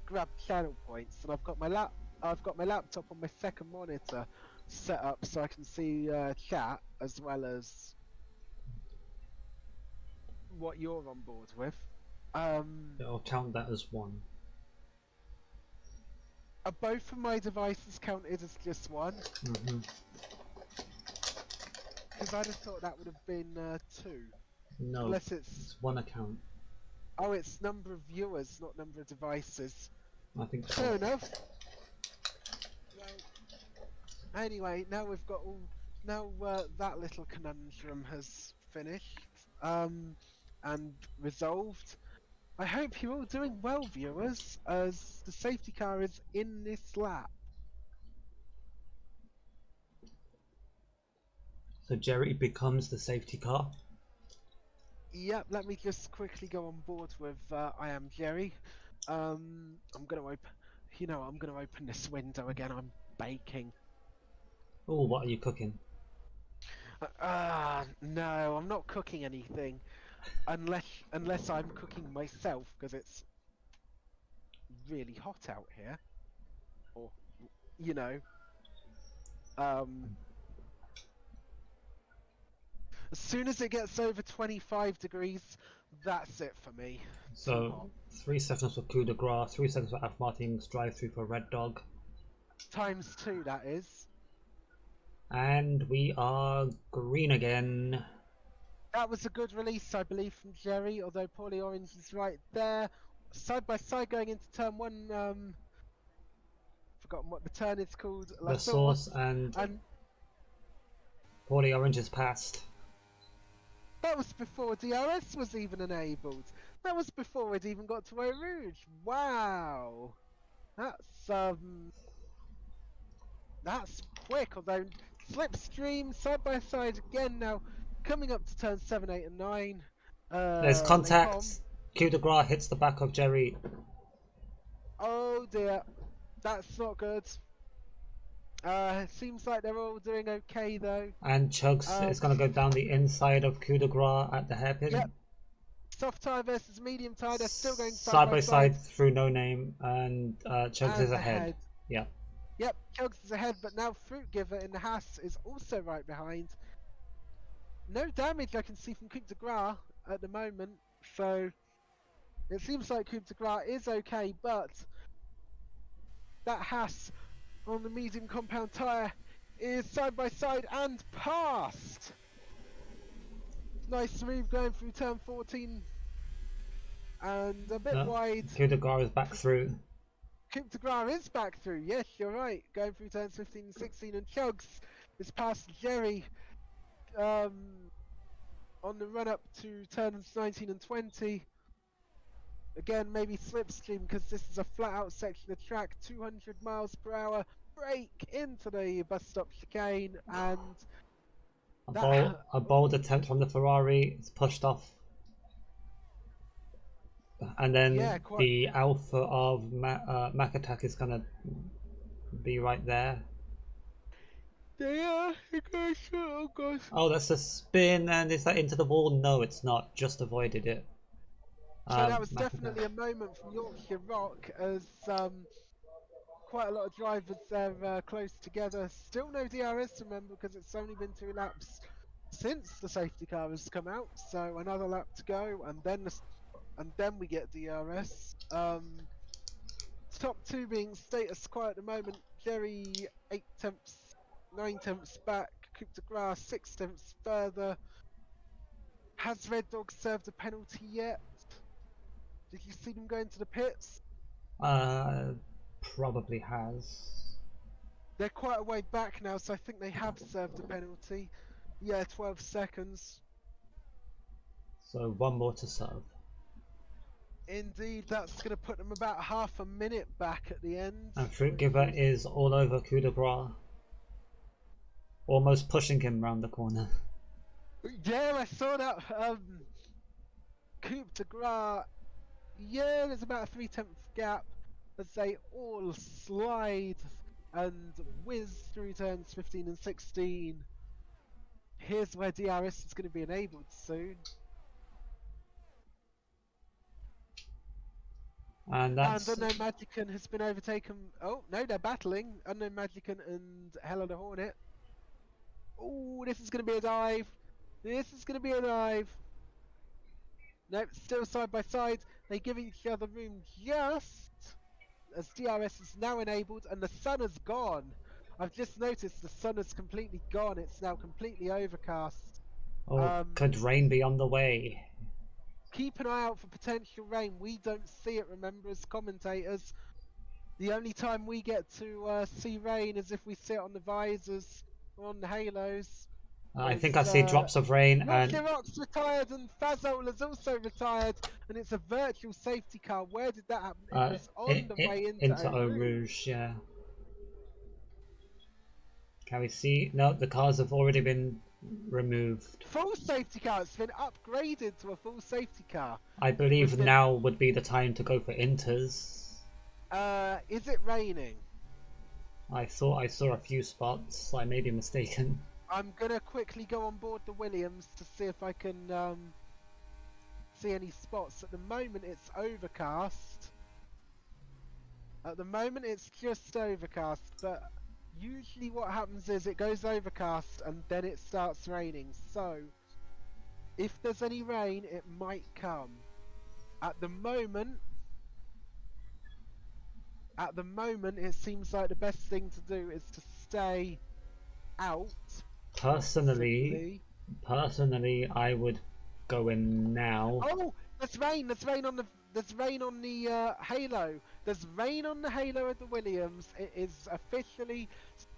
grab channel points, and I've got my laptop on my second monitor set up so I can see chat as well as what you're on board with. I'll count that as one. Are both of my devices counted as just one? Mm-hmm. Because I'd have thought that would have been 2. No, unless it's one account. Oh, it's number of viewers, not number of devices. I think so. Fair enough. Well, anyway, now we've got all... Now that little conundrum has finished and resolved. I hope you're all doing well, viewers, as the safety car is in this lap. So Jerry becomes the safety car? Yep, let me just quickly go on board with I am Jerry. I'm gonna open this window again. I'm baking. Oh, what are you cooking? No, I'm not cooking anything. Unless I'm cooking myself, because it's really hot out here. Or, you know. As soon as it gets over 25 degrees, That's it for me. Too hot. So 3 seconds for coup de grace, 3 seconds for F Martin's drive through for Red Dog. Times 2, that is. And we are green again. That was a good release, I believe, from Jerry, although Paulie Orange is right there. Side by side going into turn 1, forgotten what the turn is called. La The Source Source. and And Paulie Orange is passed. that was before DRS was even enabled. That was before it even got to Eau Rouge. Wow. That's quick, although Slipstream side by side again now, coming up to turn 7, 8 and 9. There's contact. Coup de grace hits the back of Jerry. Oh dear, that's not good. Seems like they're all doing okay though. And Chugs is going to go down the inside of coup de grace at the hairpin. Yep. Soft tire versus medium tire, they're still going side by side through No Name, and Chugs is ahead. Yeah. Yep, Chugs is ahead, but now Fruit Giver in the Haas is also right behind. No damage I can see from Coupe de Gras at the moment, so it seems like Coupe de Gras is okay, but that Haas on the medium compound tyre is side by side and past. Nice move going through turn 14 and a bit wide. Coup de grace is back through. Coupe de Gras is back through, yes, you're right. Going through turns 15 and 16, and Chugs is past Jerry on the run up to turns 19 and 20. Again, maybe Slipstream because this is a flat out section of track, 200 miles per hour, brake into the bus stop chicane, and a bold attempt from the Ferrari is pushed off. And then the Alpha of Mac Attack is going to be right there. Yeah, oh gosh. Oh, that's a spin, and is that into the wall? No, it's not. Just avoided it. So that was definitely a moment from Yorkshire Rock, as quite a lot of drivers there close together. Still no DRS, remember, because it's only been 2 laps since the safety car has come out. So another lap to go, and then we get DRS. Top 2 being status quo at the moment. Jerry 8 tenths, 9 tenths back. Coupe de Gras 6 tenths further. Has Red Dog served a penalty yet? Did you see them going to the pits? Probably has. They're quite a way back now, so I think they have served a penalty. Yeah, 12 seconds. So 1 more to serve. Indeed, that's going to put them about half a minute back at the end. And Fruit Giver is all over Coup de Gras. Almost pushing him round the corner. Yeah, I saw that. Coupe de Gras. Yeah, there's about a 3/10 gap as they all slide and whiz through turns 15 and 16. Here's where DRS is going to be enabled soon. And that's... And Unknown Magician has been overtaken. Oh, no, they're battling. Unknown Magician and Hella the Hornet. Oh, this is going to be a dive. This is going to be a dive. Nope, still side by side. They give each other room just as DRS is now enabled and the sun has gone. I've just noticed the sun is completely gone. It's now completely overcast. Oh, could rain be on the way? Keep an eye out for potential rain. We don't see it, remember, as commentators. The only time we get to see rain is if we sit on the visors or on the halos. I think I see drops of rain. And Rock's retired and Fazola's also retired, and it's a virtual safety car. Where did that happen? It was on the way into Eau Rouge, yeah. Can we see? No, the cars have already been removed. Full safety car. It's been upgraded to a full safety car. I believe now would be the time to go for inters. Is it raining? I thought I saw a few spots. I may be mistaken. I'm gonna quickly go on board the Williams to see if I can see any spots. At the moment it's overcast. At the moment it's just overcast, but usually what happens is it goes overcast and then it starts raining. So If there's any rain, it might come. At the moment, it seems like the best thing to do is to stay out. Personally, Simply. I would go in now. Oh, there's rain. There's rain on the Halo. There's rain on the Halo of the Williams. It is officially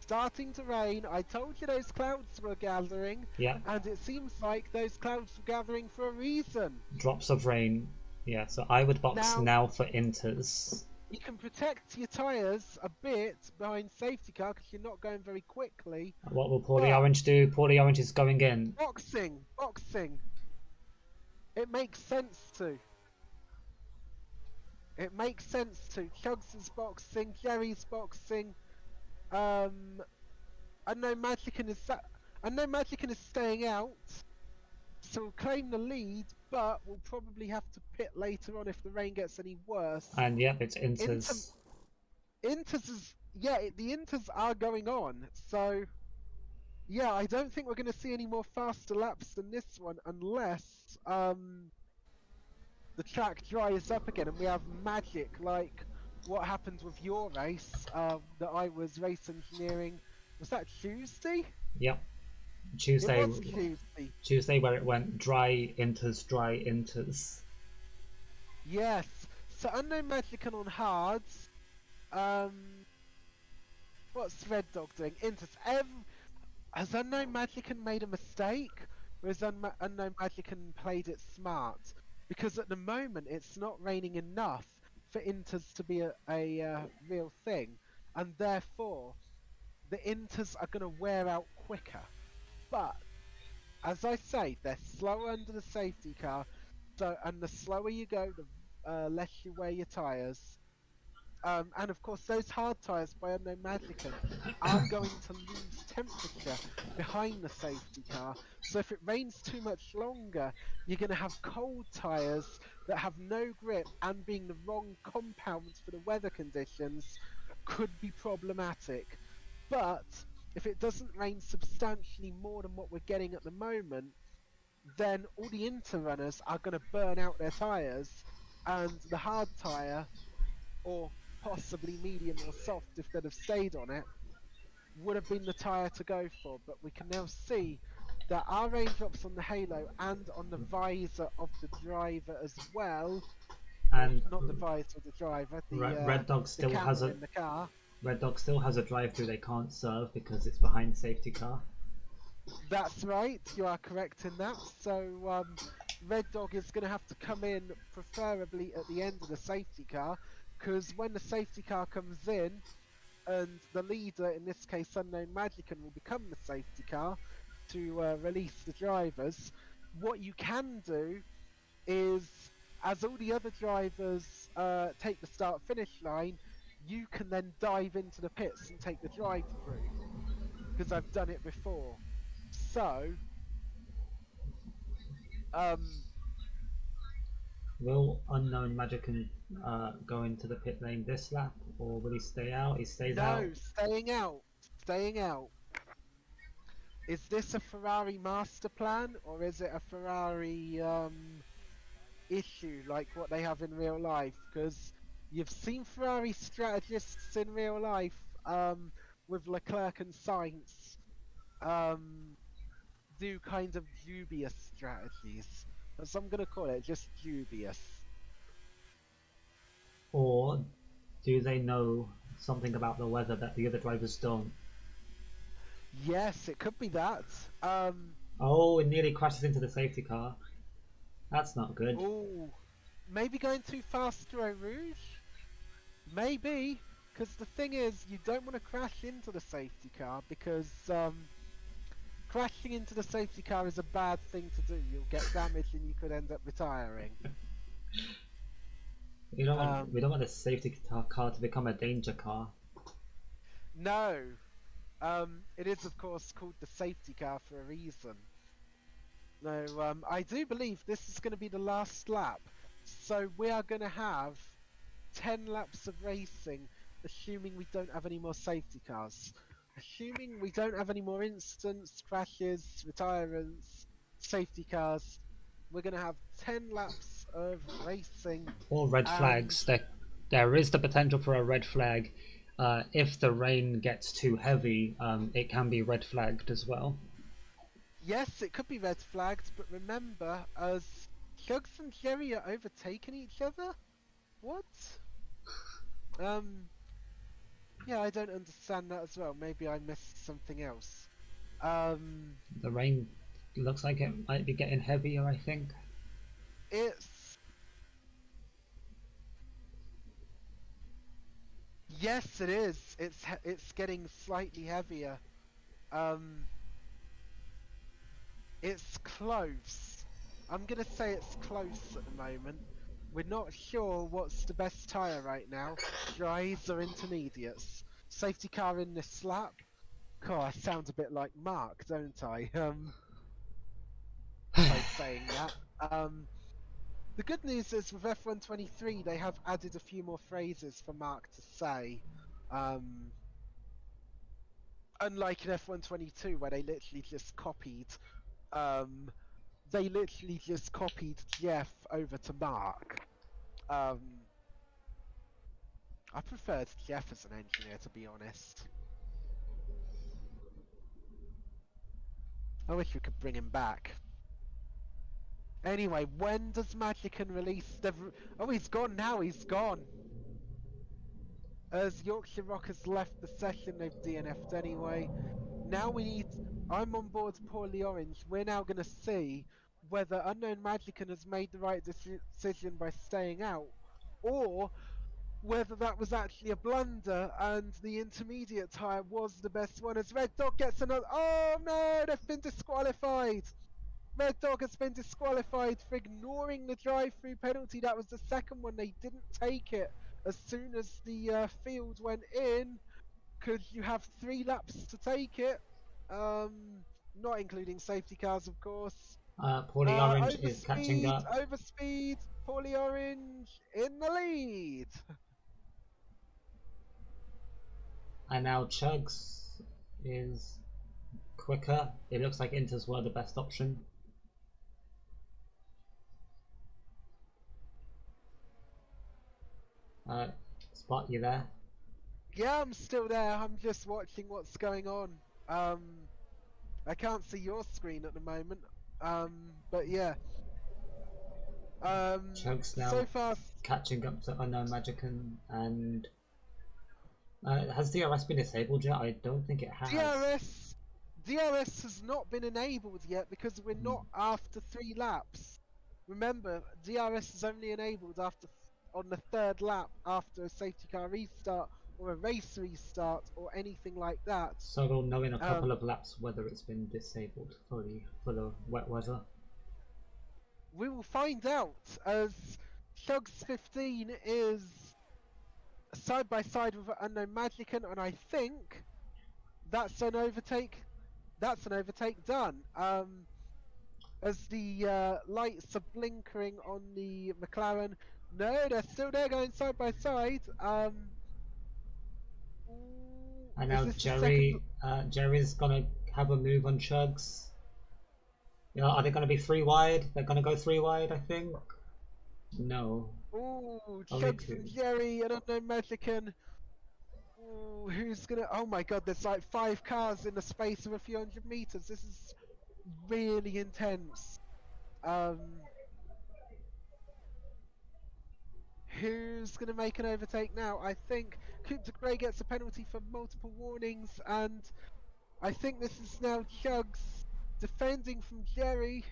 starting to rain. I told you those clouds were gathering, Yeah, and it seems like those clouds were gathering for a reason. drops of rain. Yeah, so I would box Now, now for inters. you can protect your tyres a bit behind safety car because you're not going very quickly. What will Paulie But Orange do? Paulie Orange is going in. boxing. It makes sense to. It makes sense to. Chugs is boxing, Jerry's boxing. I know Magickin is staying out, so we'll claim the lead, but we'll probably have to pit later on if the rain gets any worse. And yep, it's inters. Inters is the inters are going on, so yeah, I don't think we're going to see any more faster laps than this one unless the track dries up again and we have magic like what happened with your race that I was race engineering. Was that Tuesday? Yep. Tuesday. It was Tuesday. Tuesday where it went dry inters. Yes. So Unknown Magician on hards. What's Red Dog doing? Inters. Has Unknown Magician made a mistake? Or has Unknown Magician played it smart? Because at the moment it's not raining enough for inters to be a real thing, and therefore the inters are going to wear out quicker. But as I say, they're slower under the safety car, and the slower you go, the less you wear your tyres. And of course, those hard tyres by Unknown Magician are going to lose temperature behind the safety car. So if it rains too much longer, you're going to have cold tyres that have no grip, and being the wrong compound for the weather conditions could be problematic. But if it doesn't rain substantially more than what we're getting at the moment, then all the inter runners are going to burn out their tyres, and the hard tyre, or possibly medium or soft if they'd have stayed on it, would have been the tyre to go for. But we can now see that our raindrops on the halo and on the visor of the driver as well, And not the visor of the driver, the Red Dog still the has camera a in the car. Red Dog still has a drive-through they can't serve because it's behind safety car. That's right, you are correct in that. So Red Dog is going to have to come in preferably at the end of the safety car, because when the safety car comes in and the leader, in this case Unknown Magician, will become the safety car to release the drivers, what you can do is, as all the other drivers take the start-finish line, you can then dive into the pits and take the drive-through, because I've done it before. So, will Unknown Magician go into the pit lane this lap, or will he stay out? He stays out. no, staying out, staying out. Is this a Ferrari master plan, or is it a Ferrari issue like what they have in real life? Because you've seen Ferrari strategists in real life with Leclerc and Sainz do kind of dubious strategies. So I'm going to call it just dubious. Or do they know something about the weather that the other drivers don't? Yes, it could be that. Oh, it nearly crashes into the safety car. That's not good. Oh, maybe going too fast through Eau Rouge? Maybe, because the thing is, you don't want to crash into the safety car, because crashing into the safety car is a bad thing to do. You'll get damaged and you could end up retiring. We don't want the safety car to become a danger car. No. It is of course called the safety car for a reason. No, I do believe this is going to be the last lap. So we are going to have 10 laps of racing, assuming we don't have any more safety cars. Assuming we don't have any more incidents, crashes, retirements, safety cars, we're going to have 10 laps of racing. Or red flags. There is the potential for a red flag. If the rain gets too heavy, it can be red flagged as well. Yes, it could be red flagged, but remember, as Shugs and Jerry are overtaking each other? What? Yeah, I don't understand that as well. Maybe I missed something else. The rain looks like it might be getting heavier, I think. Yes, it is. It's getting slightly heavier. It's close. I'm gonna say it's close at the moment. We're not sure what's the best tyre right now. Dries or intermediates. Safety car in this lap. God, I sound a bit like Mark, don't I? By saying that. The good news is with F123 they have added a few more phrases for Mark to say. Unlike in F122 where they literally just copied Jeff over to Mark. I preferred Jeff as an engineer, to be honest. I wish we could bring him back. Anyway, when does Magican release the... Oh, he's gone now, he's gone! As Yorkshire Rock has left the session, they've DNF'd anyway. Now we need... I'm on board Poorly Orange. We're now going to see whether Unknown Magican has made the right decision by staying out, or whether that was actually a blunder and the intermediate tyre was the best one, as Red Dog gets another... Oh no, they've been disqualified! Red Dog has been disqualified for ignoring the drive-through penalty. That was the second one. They didn't take it as soon as the field went in, because you have 3 laps to take it. Not including safety cars, of course. Poorly Orange is catching up. Overspeed, Poorly Orange in the lead. And now Chugs is quicker. It looks like Inters were the best option. Spot, you there? Yeah, I'm still there. I'm just watching what's going on. I can't see your screen at the moment. But yeah. Chugs now so far catching up to Unknown Magican, and has DRS been disabled yet? I don't think it has. DRS has not been enabled yet because we're not after 3 laps. Remember, DRS is only enabled on the 3rd lap after a safety car restart or a race restart or anything like that. So we'll know in a couple of laps whether it's been disabled for the wet weather. We will find out, as Shugs 15 is side by side with Unknown Magican, and I think that's an overtake. That's an overtake done. As the lights are blinkering on the McLaren. No, they're still there, going side by side. And now Jerry's gonna have a move on Chugs. Yeah, are they gonna be 3 wide? They're gonna go 3 wide, I think. No. Ooh, Chugs and Jerry and Unknown Magican. Ooh, who's gonna... Oh my god, there's like 5 cars in the space of a few hundred meters. This is really intense. Who's gonna make an overtake now? I think Coupe de Grey gets a penalty for multiple warnings, and I think this is now Chugs defending from Jerry.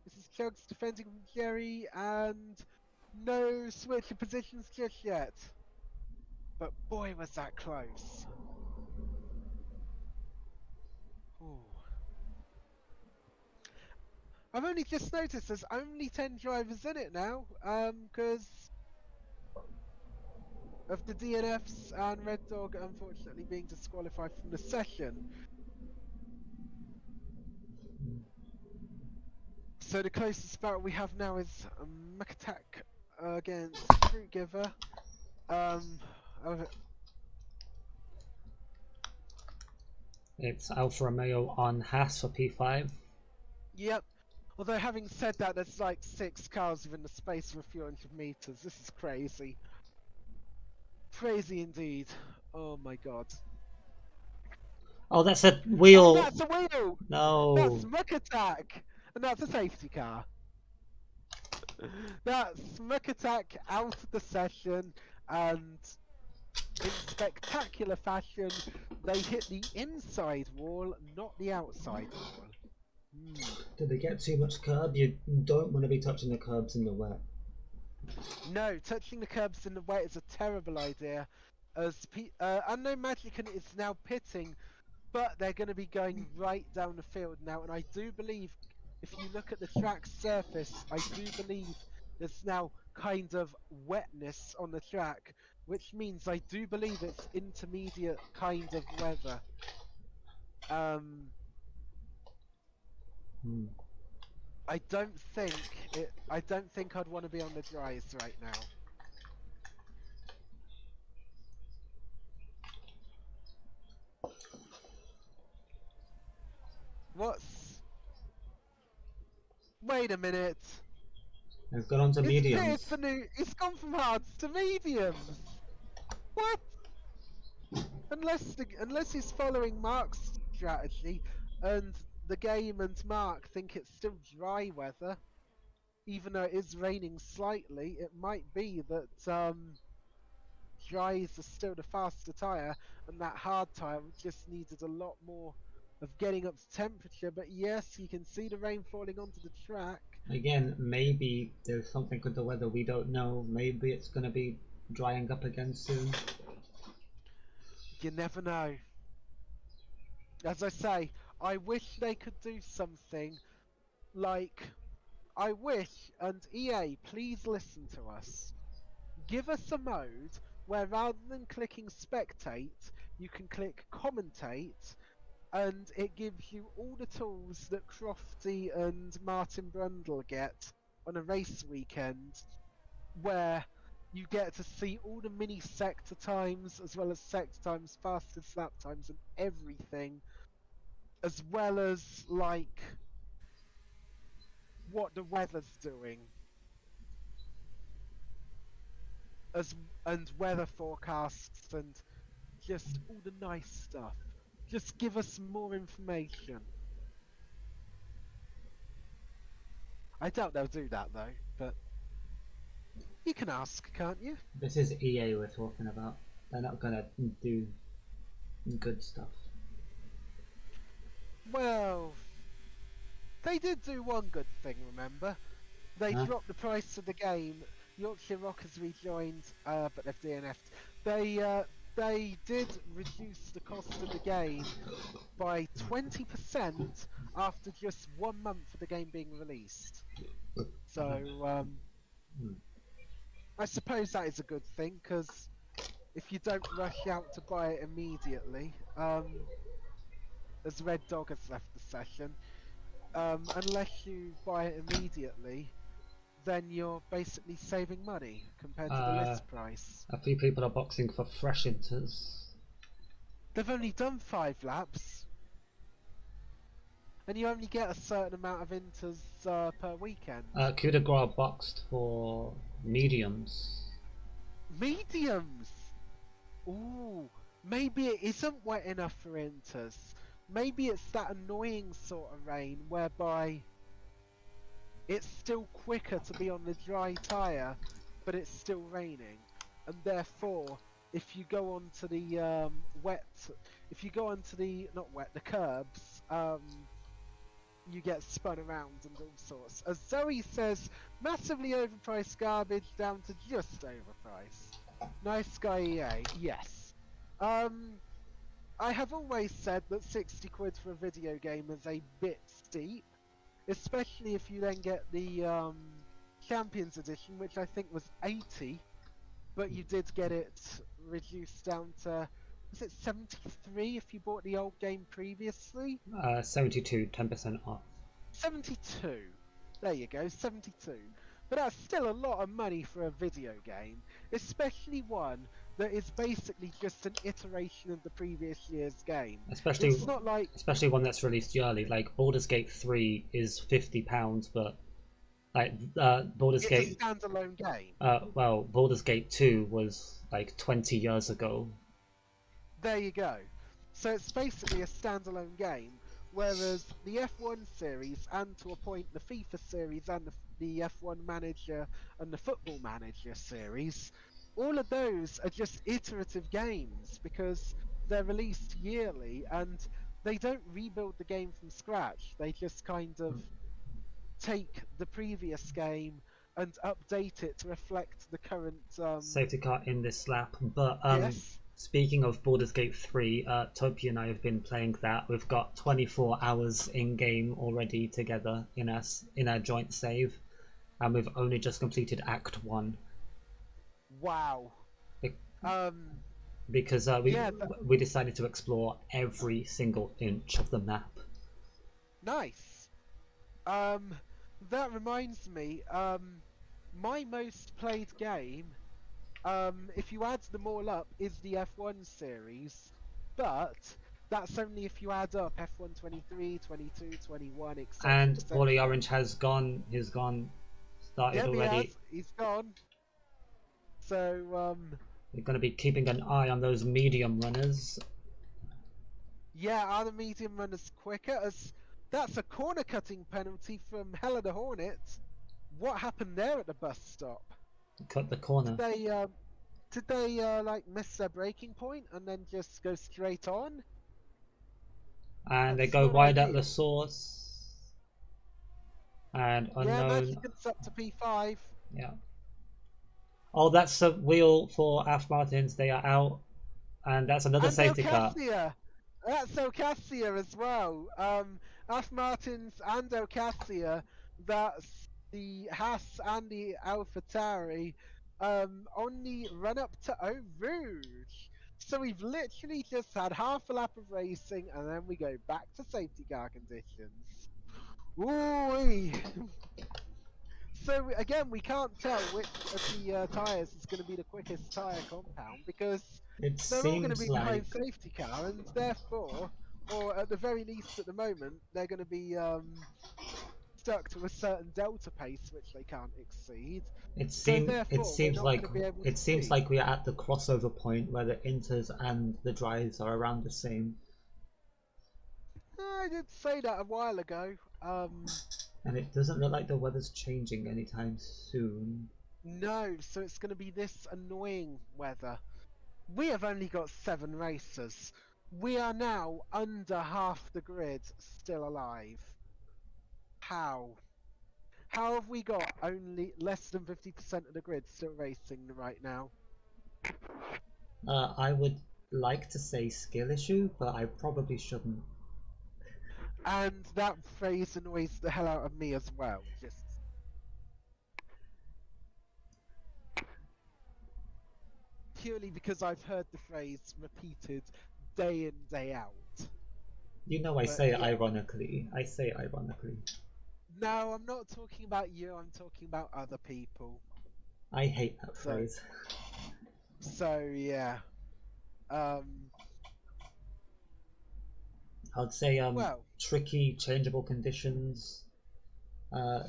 This is Chugs defending from Jerry, and no switch of positions just yet. But boy, was that close. Ooh. I've only just noticed there's only 10 drivers in it now, because of the DNFs and Red Dog unfortunately being disqualified from the session. So the closest battle we have now is Makatak against Fruit Giver. It's Alfa Romeo on Haas for P5. Yep. Although having said that, there's like 6 cars within the space of a few hundred meters. This is crazy. Crazy indeed. Oh my god. Oh, that's a Oh, wheel. that's a wheel! No. That's Muck Attack! And that's a safety car. That's Muck Attack out of the session, and in spectacular fashion, they hit the inside wall, not the outside wall. Did they get too much curb? You don't want to be touching the curbs in the wet. No, touching the curbs in the wet is a terrible idea, as Unknown Magician is now pitting, but they're going to be going right down the field now, and I do believe, if you look at the track surface, I do believe there's now kind of wetness on the track, which means I do believe it's intermediate kind of weather. I don't think I'd want to be on the dries right now. Wait a minute. They've gone on to mediums. It's gone from hards to mediums. What? Unless he's following Mark's strategy, and the game and Mark think it's still dry weather, even though it is raining slightly. It might be that dries are still the faster tyre, and that hard tyre just needed a lot more of getting up to temperature. But yes, you can see the rain falling onto the track. Again, maybe there's something with the weather we don't know. Maybe it's going to be drying up again soon. You never know. As I say, I wish they could do something like, I wish, and EA, please listen to us. Give us a mode where rather than clicking spectate, you can click commentate, and it gives you all the tools that Crofty and Martin Brundle get on a race weekend, where you get to see all the mini sector times, as well as sector times, fastest lap times, and everything, as well as like what the weather's doing, and weather forecasts, and just all the nice stuff. Just give us more information. I doubt they'll do that though, but you can ask, can't you? This is EA we're talking about. They're not gonna do good stuff. Well, they did do one good thing, remember? They dropped the price of the game. Yorkshire Rockers rejoined, but they've DNF'd. They did reduce the cost of the game by 20% after just 1 month of the game being released. So, I suppose that is a good thing, because if you don't rush out to buy it immediately, as Red Dog has left the session, unless you buy it immediately, then you're basically saving money compared to the list price. A few people are boxing for fresh inters. They've only done 5 laps, and you only get a certain amount of inters per weekend. Coup de grace boxed for mediums. Mediums! Ooh, maybe it isn't wet enough for inters. Maybe it's that annoying sort of rain whereby it's still quicker to be on the dry tyre, but it's still raining, and therefore, if you go onto the the curbs, you get spun around and all sorts. As Zoe says, massively overpriced garbage down to just overpriced. Nice guy EA, yes. I have always said that 60 quid for a video game is a bit steep, especially if you then get the Champions Edition, which I think was 80, but you did get it reduced down to, was it 73 if you bought the old game previously? 72, 10% off. 72. There you go, 72. But that's still a lot of money for a video game, especially one that is basically just an iteration of the previous year's game. Especially, It's not like especially one that's released yearly. Like Baldur's Gate 3 is £50, but like Baldur's it's Gate, a standalone game. well, Baldur's Gate 2 was like 20 years ago. There you go. So it's basically a standalone game, whereas the F1 series, and to a point the FIFA series and the F1 Manager and the Football Manager series, all of those are just iterative games because they're released yearly and they don't rebuild the game from scratch. They just kind of take the previous game and update it to reflect the current Safety car in this lap. But yes. speaking of Baldur's Gate 3, Topi and I have been playing that. We've got 24 hours in game already together in our joint save, and we've only just completed Act 1. Wow. Be- Um Because we decided to explore every single inch of the map. Nice. That reminds me, my most played game, if you add them all up, is the F1 series, but that's only if you add up F1 23, 22, 21, etc. And Wally Orange has gone. He's gone. Started Yep, already. he has. He's gone. So, We're going to be keeping an eye on those medium runners. yeah, are the medium runners quicker? As that's a corner cutting penalty from Hella the Hornet. What happened there at the bus stop? Cut the corner. Did they like miss their breaking point and then just go straight on? And they That's go not wide at ideal. the source. And Yeah, unknown. Mexican's up to P5. Yeah. Oh, that's a wheel for Af Martins. They are out. And that's another And safety car. Ocasio! That's Ocasio as well. Af Martins and Ocasio. That's the Haas and the AlphaTauri on the run up to Eau Rouge. So we've literally just had half a lap of racing and then we go back to safety car conditions. Ooh-wee. So again, we can't tell which of the tyres is going to be the quickest tyre compound because It they're all going to seems be like behind safety car, and therefore, or at the very least at the moment, they're going to be stuck to a certain delta pace which they can't exceed. it So seems therefore, we're not going to be able to it seems see. like we are at the crossover point where the inters and the drives are around the same. I did say that a while ago. And it doesn't look like the weather's changing anytime soon. No, so it's going to be this annoying weather. We have only got 7 racers. We are now under half the grid still alive. How? How have we got only less than 50% of the grid still racing right now? I would like to say skill issue, but I probably shouldn't. And that phrase annoys the hell out of me as well. Just purely because I've heard the phrase repeated day in, day out. You know, I But say it yeah. ironically. I say it ironically. No, I'm not talking about you, I'm talking about other people. I hate that So- phrase. So yeah. I'd say Well, tricky, changeable conditions.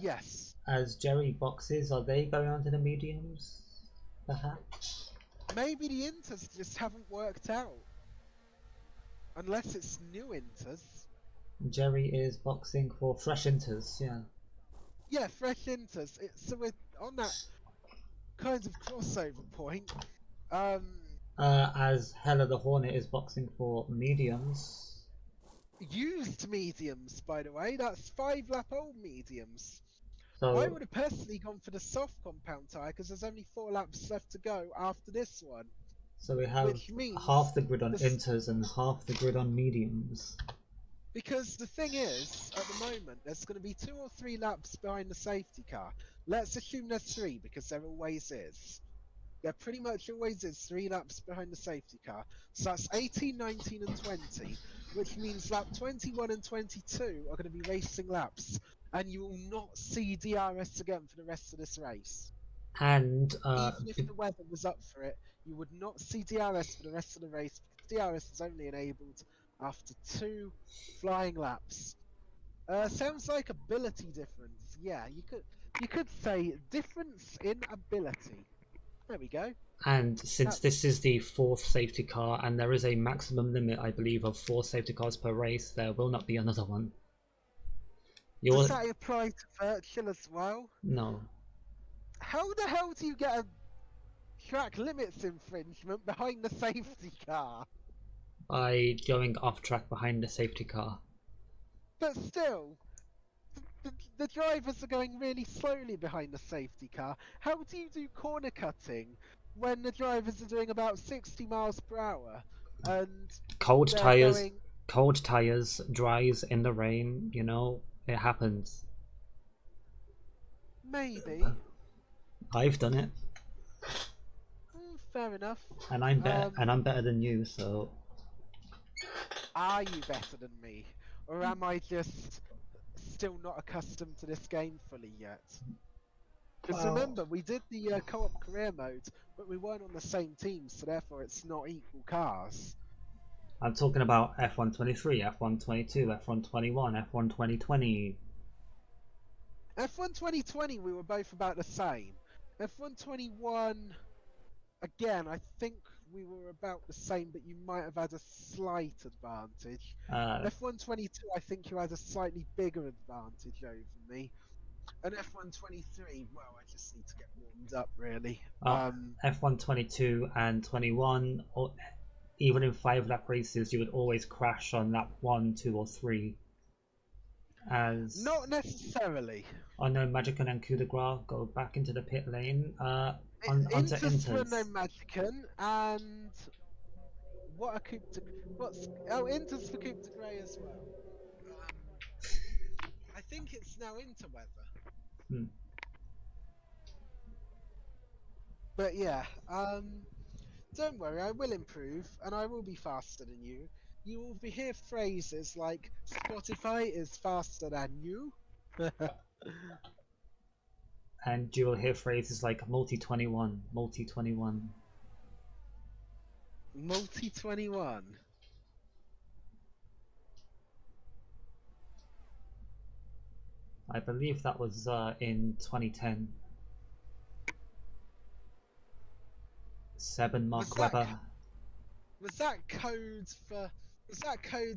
yes. As Jerry boxes, are they going on to the mediums? Perhaps. Maybe the inters just haven't worked out. Unless it's new inters. Jerry is boxing for fresh inters. Yeah. Yeah, fresh inters. So we're on that kind of crossover point. As Hella the Hornet is boxing for mediums. Used mediums, by the way. That's 5-lap-old mediums. So I would have personally gone for the soft compound tyre because there's only 4 laps left to go after this one. So we have Which means half the grid on the inters and half the grid on mediums. Because the thing is, at the moment, there's going to be 2 or 3 laps behind the safety car. Let's assume there's 3 because there always is. There pretty much always is 3 laps behind the safety car. So that's 18, 19 and 20, which means lap 21 and 22 are going to be racing laps. And you will not see DRS again for the rest of this race. And Even if the weather was up for it, You would not see DRS for the rest of the race because DRS is only enabled after 2 flying laps. Sounds like ability difference. Yeah, you could say difference in ability. There we go. And since this is the 4th safety car, and there is a maximum limit, I believe, of 4 safety cars per race, there will not be another one. Does that apply to virtual as well? No. How the hell do you get a track limits infringement behind the safety car? By going off track behind the safety car. But still, the drivers are going really slowly behind the safety car. How do you do corner cutting when the drivers are doing about 60 miles per hour and Cold they're tires, going... cold tires, dries in the rain, you know, it happens. Maybe. I've done it. Fair enough. And I'm better, I'm better than you, so. Are you better than me? Or am I just still not accustomed to this game fully yet? Because remember, we did the co-op career mode, but we weren't on the same team, so therefore it's not equal cars. I'm talking about F1 23, F1 22, F1 21, F1 2020. F1 2020 we were both about the same. F1 21, again, I think we were about the same, but you might have had a slight advantage. F1 22, I think you had a slightly bigger advantage over me. And F1 23, well, I just need to get warmed up, really. F1 22 and 21, even in 5-lap races, you would always crash on lap 1, 2, or 3. As not necessarily. Oh no, Magican and Coup de Grace go back into the pit lane. Onto Inters were Inters. no Magican, and what a Coup de... Inters for Coup de Grey as well. I think it's now Interweather. But yeah, don't worry, I will improve, and I will be faster than you. You will hear phrases like, Spotify is faster than you. And you will hear phrases like multi-21, multi-21. Multi-21. I believe that was in 2010. Seb Mark Webber. Was that code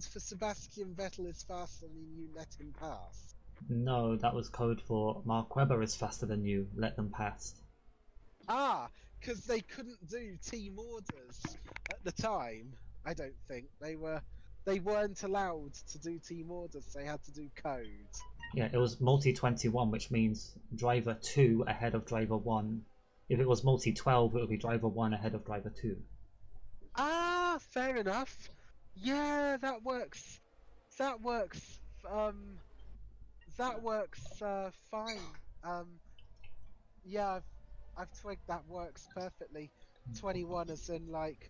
for Sebastian Vettel is faster than you, let him pass? No, that was code for Mark Webber is faster than you, let them pass. Ah, because they couldn't do team orders at the time. I don't think they weren't allowed to do team orders. They had to do code. Yeah, it was multi-21, which means driver 2 ahead of driver 1. If it was multi-12, it would be driver 1 ahead of driver 2. Ah, fair enough. Yeah, that works. That works. Fine. Yeah, I've twigged that works perfectly. 21 as in like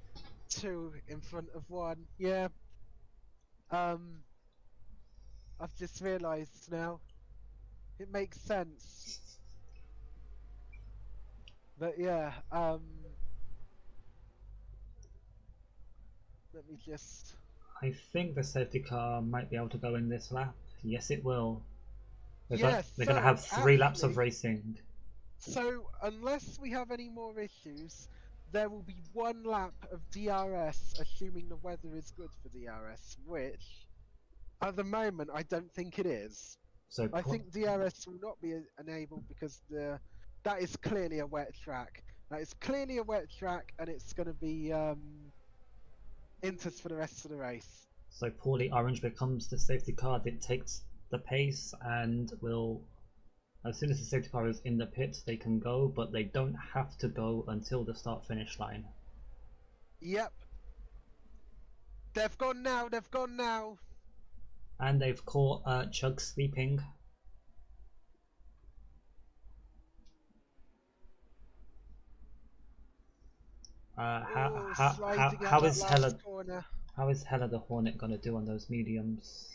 2 in front of 1. Yeah. I've just realised now. It makes sense. But yeah, let me just... I think the safety car might be able to go in this lap. Yes, it will. They're going to have 3 laps of racing. So, unless we have any more issues, there will be 1 lap of DRS, assuming the weather is good for DRS, which, at the moment, I don't think it is. So I think DRS will not be enabled because that is clearly a wet track. That is clearly a wet track, and it's going to be Inters for the rest of the race. So poorly orange becomes the safety car that takes the pace and will, as soon as the safety car is in the pit, they can go, but they don't have to go until the start finish line. Yep. They've gone now, they've gone now. And they've caught Chug sleeping. How is Hella the Hornet gonna do on those mediums?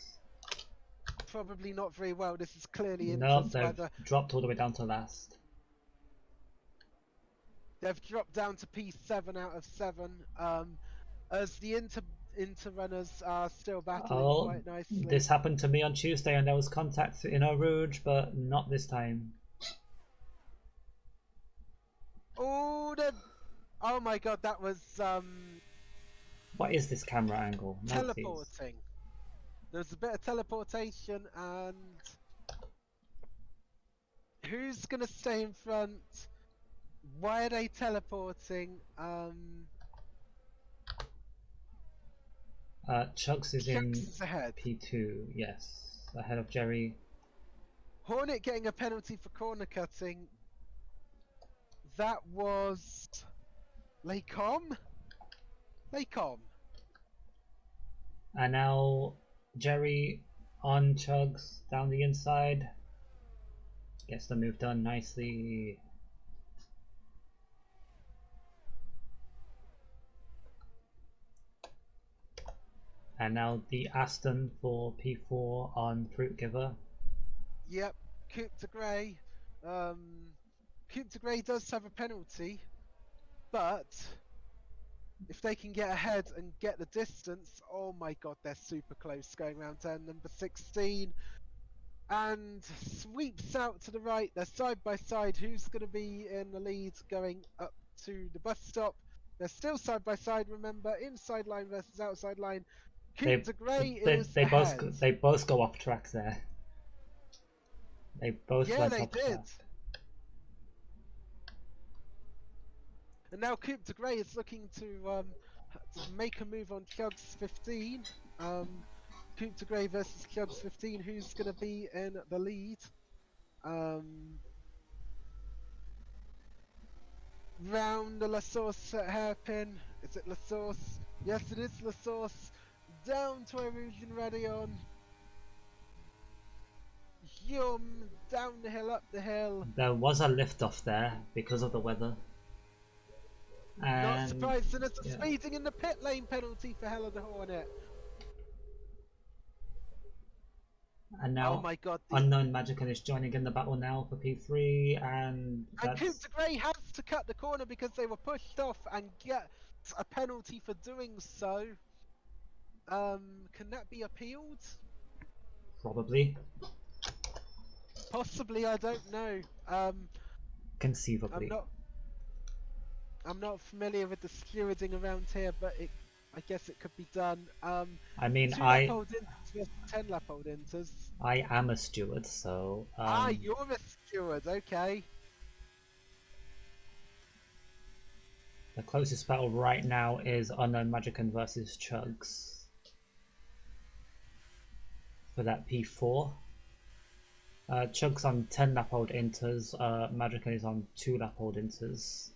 Probably not very well. This is clearly no, they've dropped all the way down to last. They've dropped down to P7 out of 7. As the inter runners are still battling Oh, quite nicely. this happened to me on Tuesday and there was contact in Eau Rouge, but not this time. Oh, oh my god, that was What is this camera angle? No, please. teleporting. There was a bit of teleportation, and who's gonna stay in front? Why are they teleporting? Chugs is in Chugs is ahead. P2, yes, ahead of Jerry. Hornet getting a penalty for corner cutting. That was Laycom? Laycom. And now Jerry on Chugs down the inside. Gets the move done nicely. And now the Aston for P4 on Fruit Giver. Yep, Coupe de Grey. Coupe de Grey does have a penalty, but if they can get ahead and get the distance, oh my god, they're super close going around turn number 16. And sweeps out to the right, they're side by side. Who's going to be in the lead going up to the bus stop? They're still side by side, remember, inside line versus outside line. Coupe de Grey is ahead. They both go off track there. They both went off track. And now Coupe de Grey is looking to make a move on Chugs 15. Coupe de Grey versus Chugs 15. Who's going to be in the lead? Round the La Source hairpin. Is it La Source? Yes, it is La Source. Down to Erosion Radion. Yum, down the hill, up the hill. There was a lift off there because of the weather. And, not surprised, and it's a speeding in the pit lane penalty for Hella the Hornet. And now, oh my god, Unknown Magican is joining in the battle now for P3, and Coupe de Grey has to cut the corner because they were pushed off and get a penalty for doing so. Can that be appealed? Probably. Possibly, I don't know. Conceivably. I'm not familiar with the stewarding around here, but I guess it could be done. I mean, 10 lap old inters. I am a steward, so. You're a steward, okay. The closest battle right now is Unknown Magican versus Chugs. For that P4. Chugs on 10 lap old inters, Magican is on 2 lap old inters.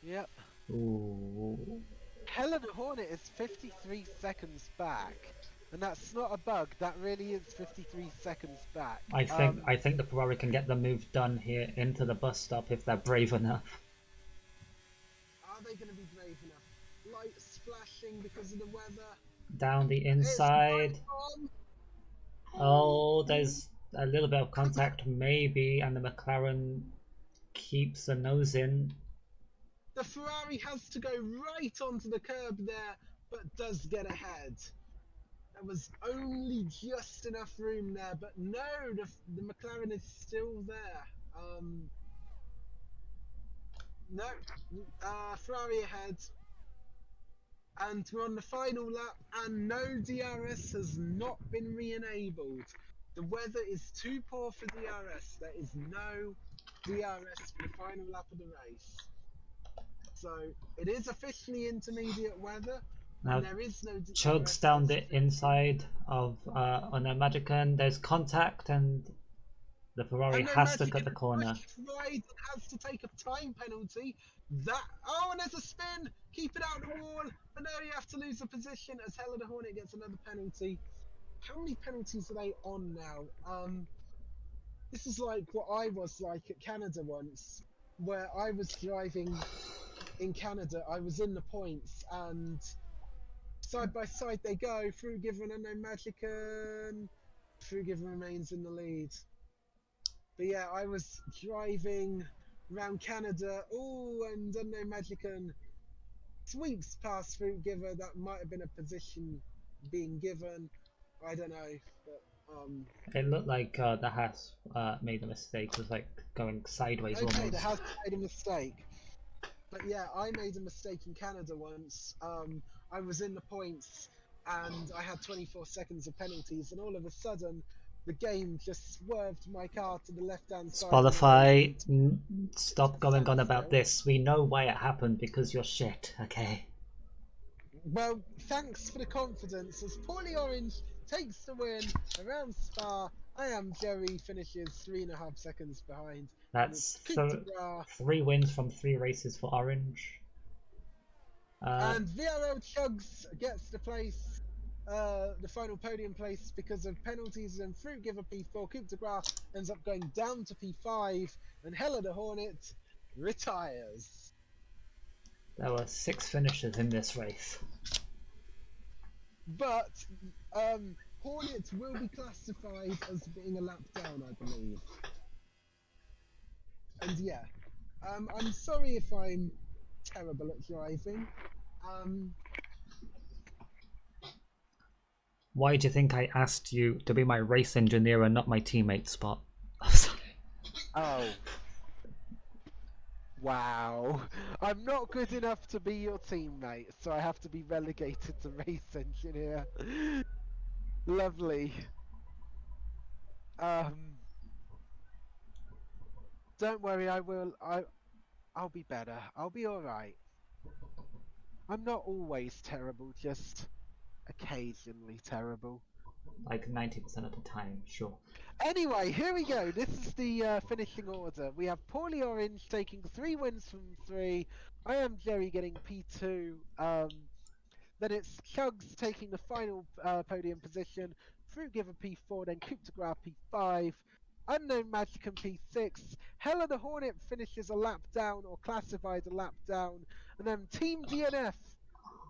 Yep. Ooh. Hella the Hornet is 53 seconds back. And that's not a bug, that really is 53 seconds back. I think the Ferrari can get the move done here into the bus stop if they're brave enough. Are they going to be brave enough? Lights flashing because of the weather. Down the inside. Oh, there's a little bit of contact maybe, and the McLaren keeps the nose in. The Ferrari has to go right onto the curb there, but does get ahead. There was only just enough room there, but no, the McLaren is still there. No, Ferrari ahead. And we're on the final lap, and no DRS has not been re-enabled. The weather is too poor for DRS. There is no DRS for the final lap of the race. So it is officially intermediate weather. Now, there is no Chugs down the inside of Unknown Magican. There's contact, and the Ferrari has to cut the corner. Right, has to take a time penalty. And there's a spin. Keep it out the wall. But now you have to lose a position as Hella the Hornet gets another penalty. How many penalties are they on now? This is like what I was like at Canada once, where I was driving in Canada. I was in the points, and side by side they go. Fruit Giver and Unknown Magican. Fruit Giver remains in the lead. But yeah, I was driving around Canada. Oh, and Unknown Magician sweeps past Fruit Giver. That might have been a position being given. I don't know, but It looked like the Haas made a mistake. It was like going sideways okay, the almost. house made a mistake. But yeah, I made a mistake in Canada once. I was in the points and I had 24 seconds of penalties, and all of a sudden, the game just swerved my car to the left-hand side and Spotify, raced stop into going on about standstill. this. We know why it happened because you're shit, okay? Well, thanks for the confidence. As Paulie Orange takes the win around Spa, I am Jerry finishes 3.5 seconds behind, and That's it's Coup de Gras 3 wins from 3 races for Orange. and VRL Chugs gets the place, the final podium place because of penalties, and Fruit Giver P4. Coup de Gras ends up going down to P5, and Hella the Hornet retires. There were 6 finishes in this race. But Hornet will be classified as being a lap down, I believe. And yeah, I'm sorry if I'm terrible at driving. Why do you think I asked you to be my race engineer and not my teammate spot? Oh. Wow. I'm not good enough to be your teammate, so I have to be relegated to race engineer. Lovely. Don't worry, I'll be better. I'll be alright. I'm not always terrible, just occasionally terrible. Like 90% of the time, sure. Anyway, here we go. This is the finishing order. We have Paulie Orange taking 3 wins from 3. I am Jerry getting P2. Then it's Chugs taking the final podium position. Fruit Giver P4, then Coup de Gras P5. Unknown Magician P6. Hella the Hornet finishes a lap down or classified a lap down. And then Team DNF,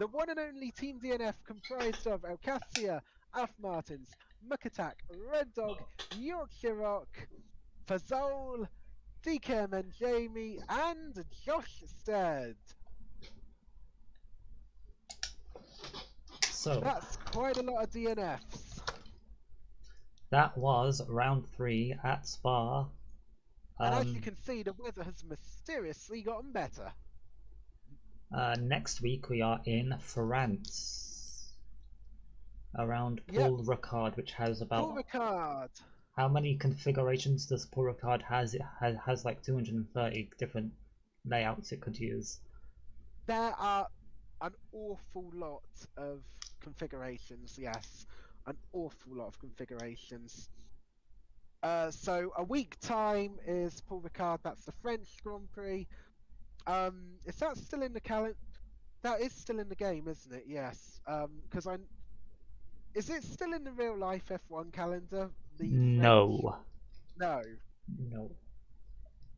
the one and only Team DNF comprised of Alcacia, Af Martins, Muck Attack, Red Dog, Yorkshire Rock, Fazole, DKM and Jamie, and Josh Stead. So That's quite a lot of DNFs. that was round 3 at Spa. And as you can see, the weather has mysteriously gotten better. Next week we are in France. Around Paul Ricard, which has about... Paul Ricard. How many configurations does Paul Ricard has? It has like 230 different layouts it could use. There are an awful lot of configurations, yes. An awful lot of configurations. So a week time is Paul Ricard, that's the French Grand Prix. Is that still in the calendar? That is still in the game, isn't it? Yes. Because is it still in the real life F1 calendar? No. No. No.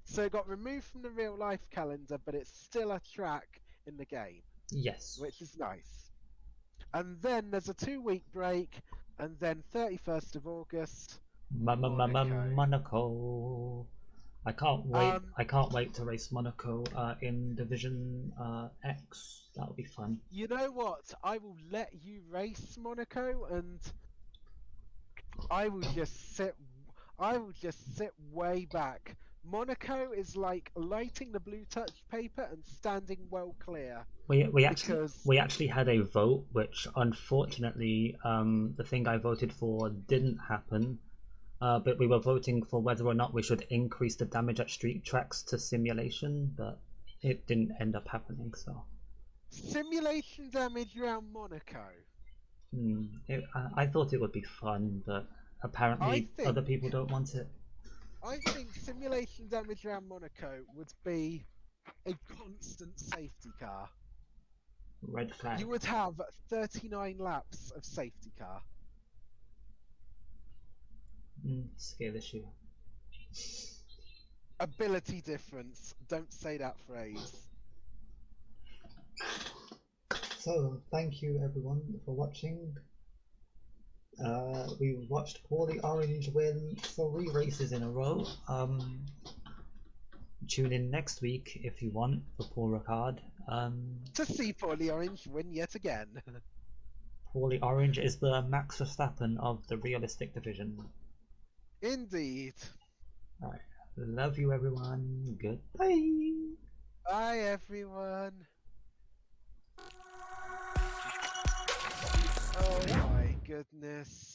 So it got removed from the real life calendar, but it's still a track in the game. Yes. Which is nice. And then there's a 2-week break, and then 31st of August. Monaco. I can't wait. I can't wait to race Monaco in Division X. That'll be fun. You know what? I will let you race Monaco, and I will just sit way back. Monaco is like lighting the blue touch paper and standing well clear. We actually had a vote, which unfortunately the thing I voted for didn't happen. But we were voting for whether or not we should increase the damage at street tracks to simulation, but it didn't end up happening. So simulation damage around Monaco. I thought it would be fun, but apparently other people don't want it. I think simulation damage around Monaco would be a constant safety car. Red flag. You would have 39 laps of safety car. Skill issue. Ability difference. Don't say that phrase. So, thank you everyone for watching. We watched Paulie Orange win 3 races in a row. tune in next week if you want for Paul Ricard. To see Paulie Orange win yet again. Paulie Orange is the Max Verstappen of the realistic division. Indeed. Alright, love you everyone. Goodbye. Bye everyone. Oh my goodness.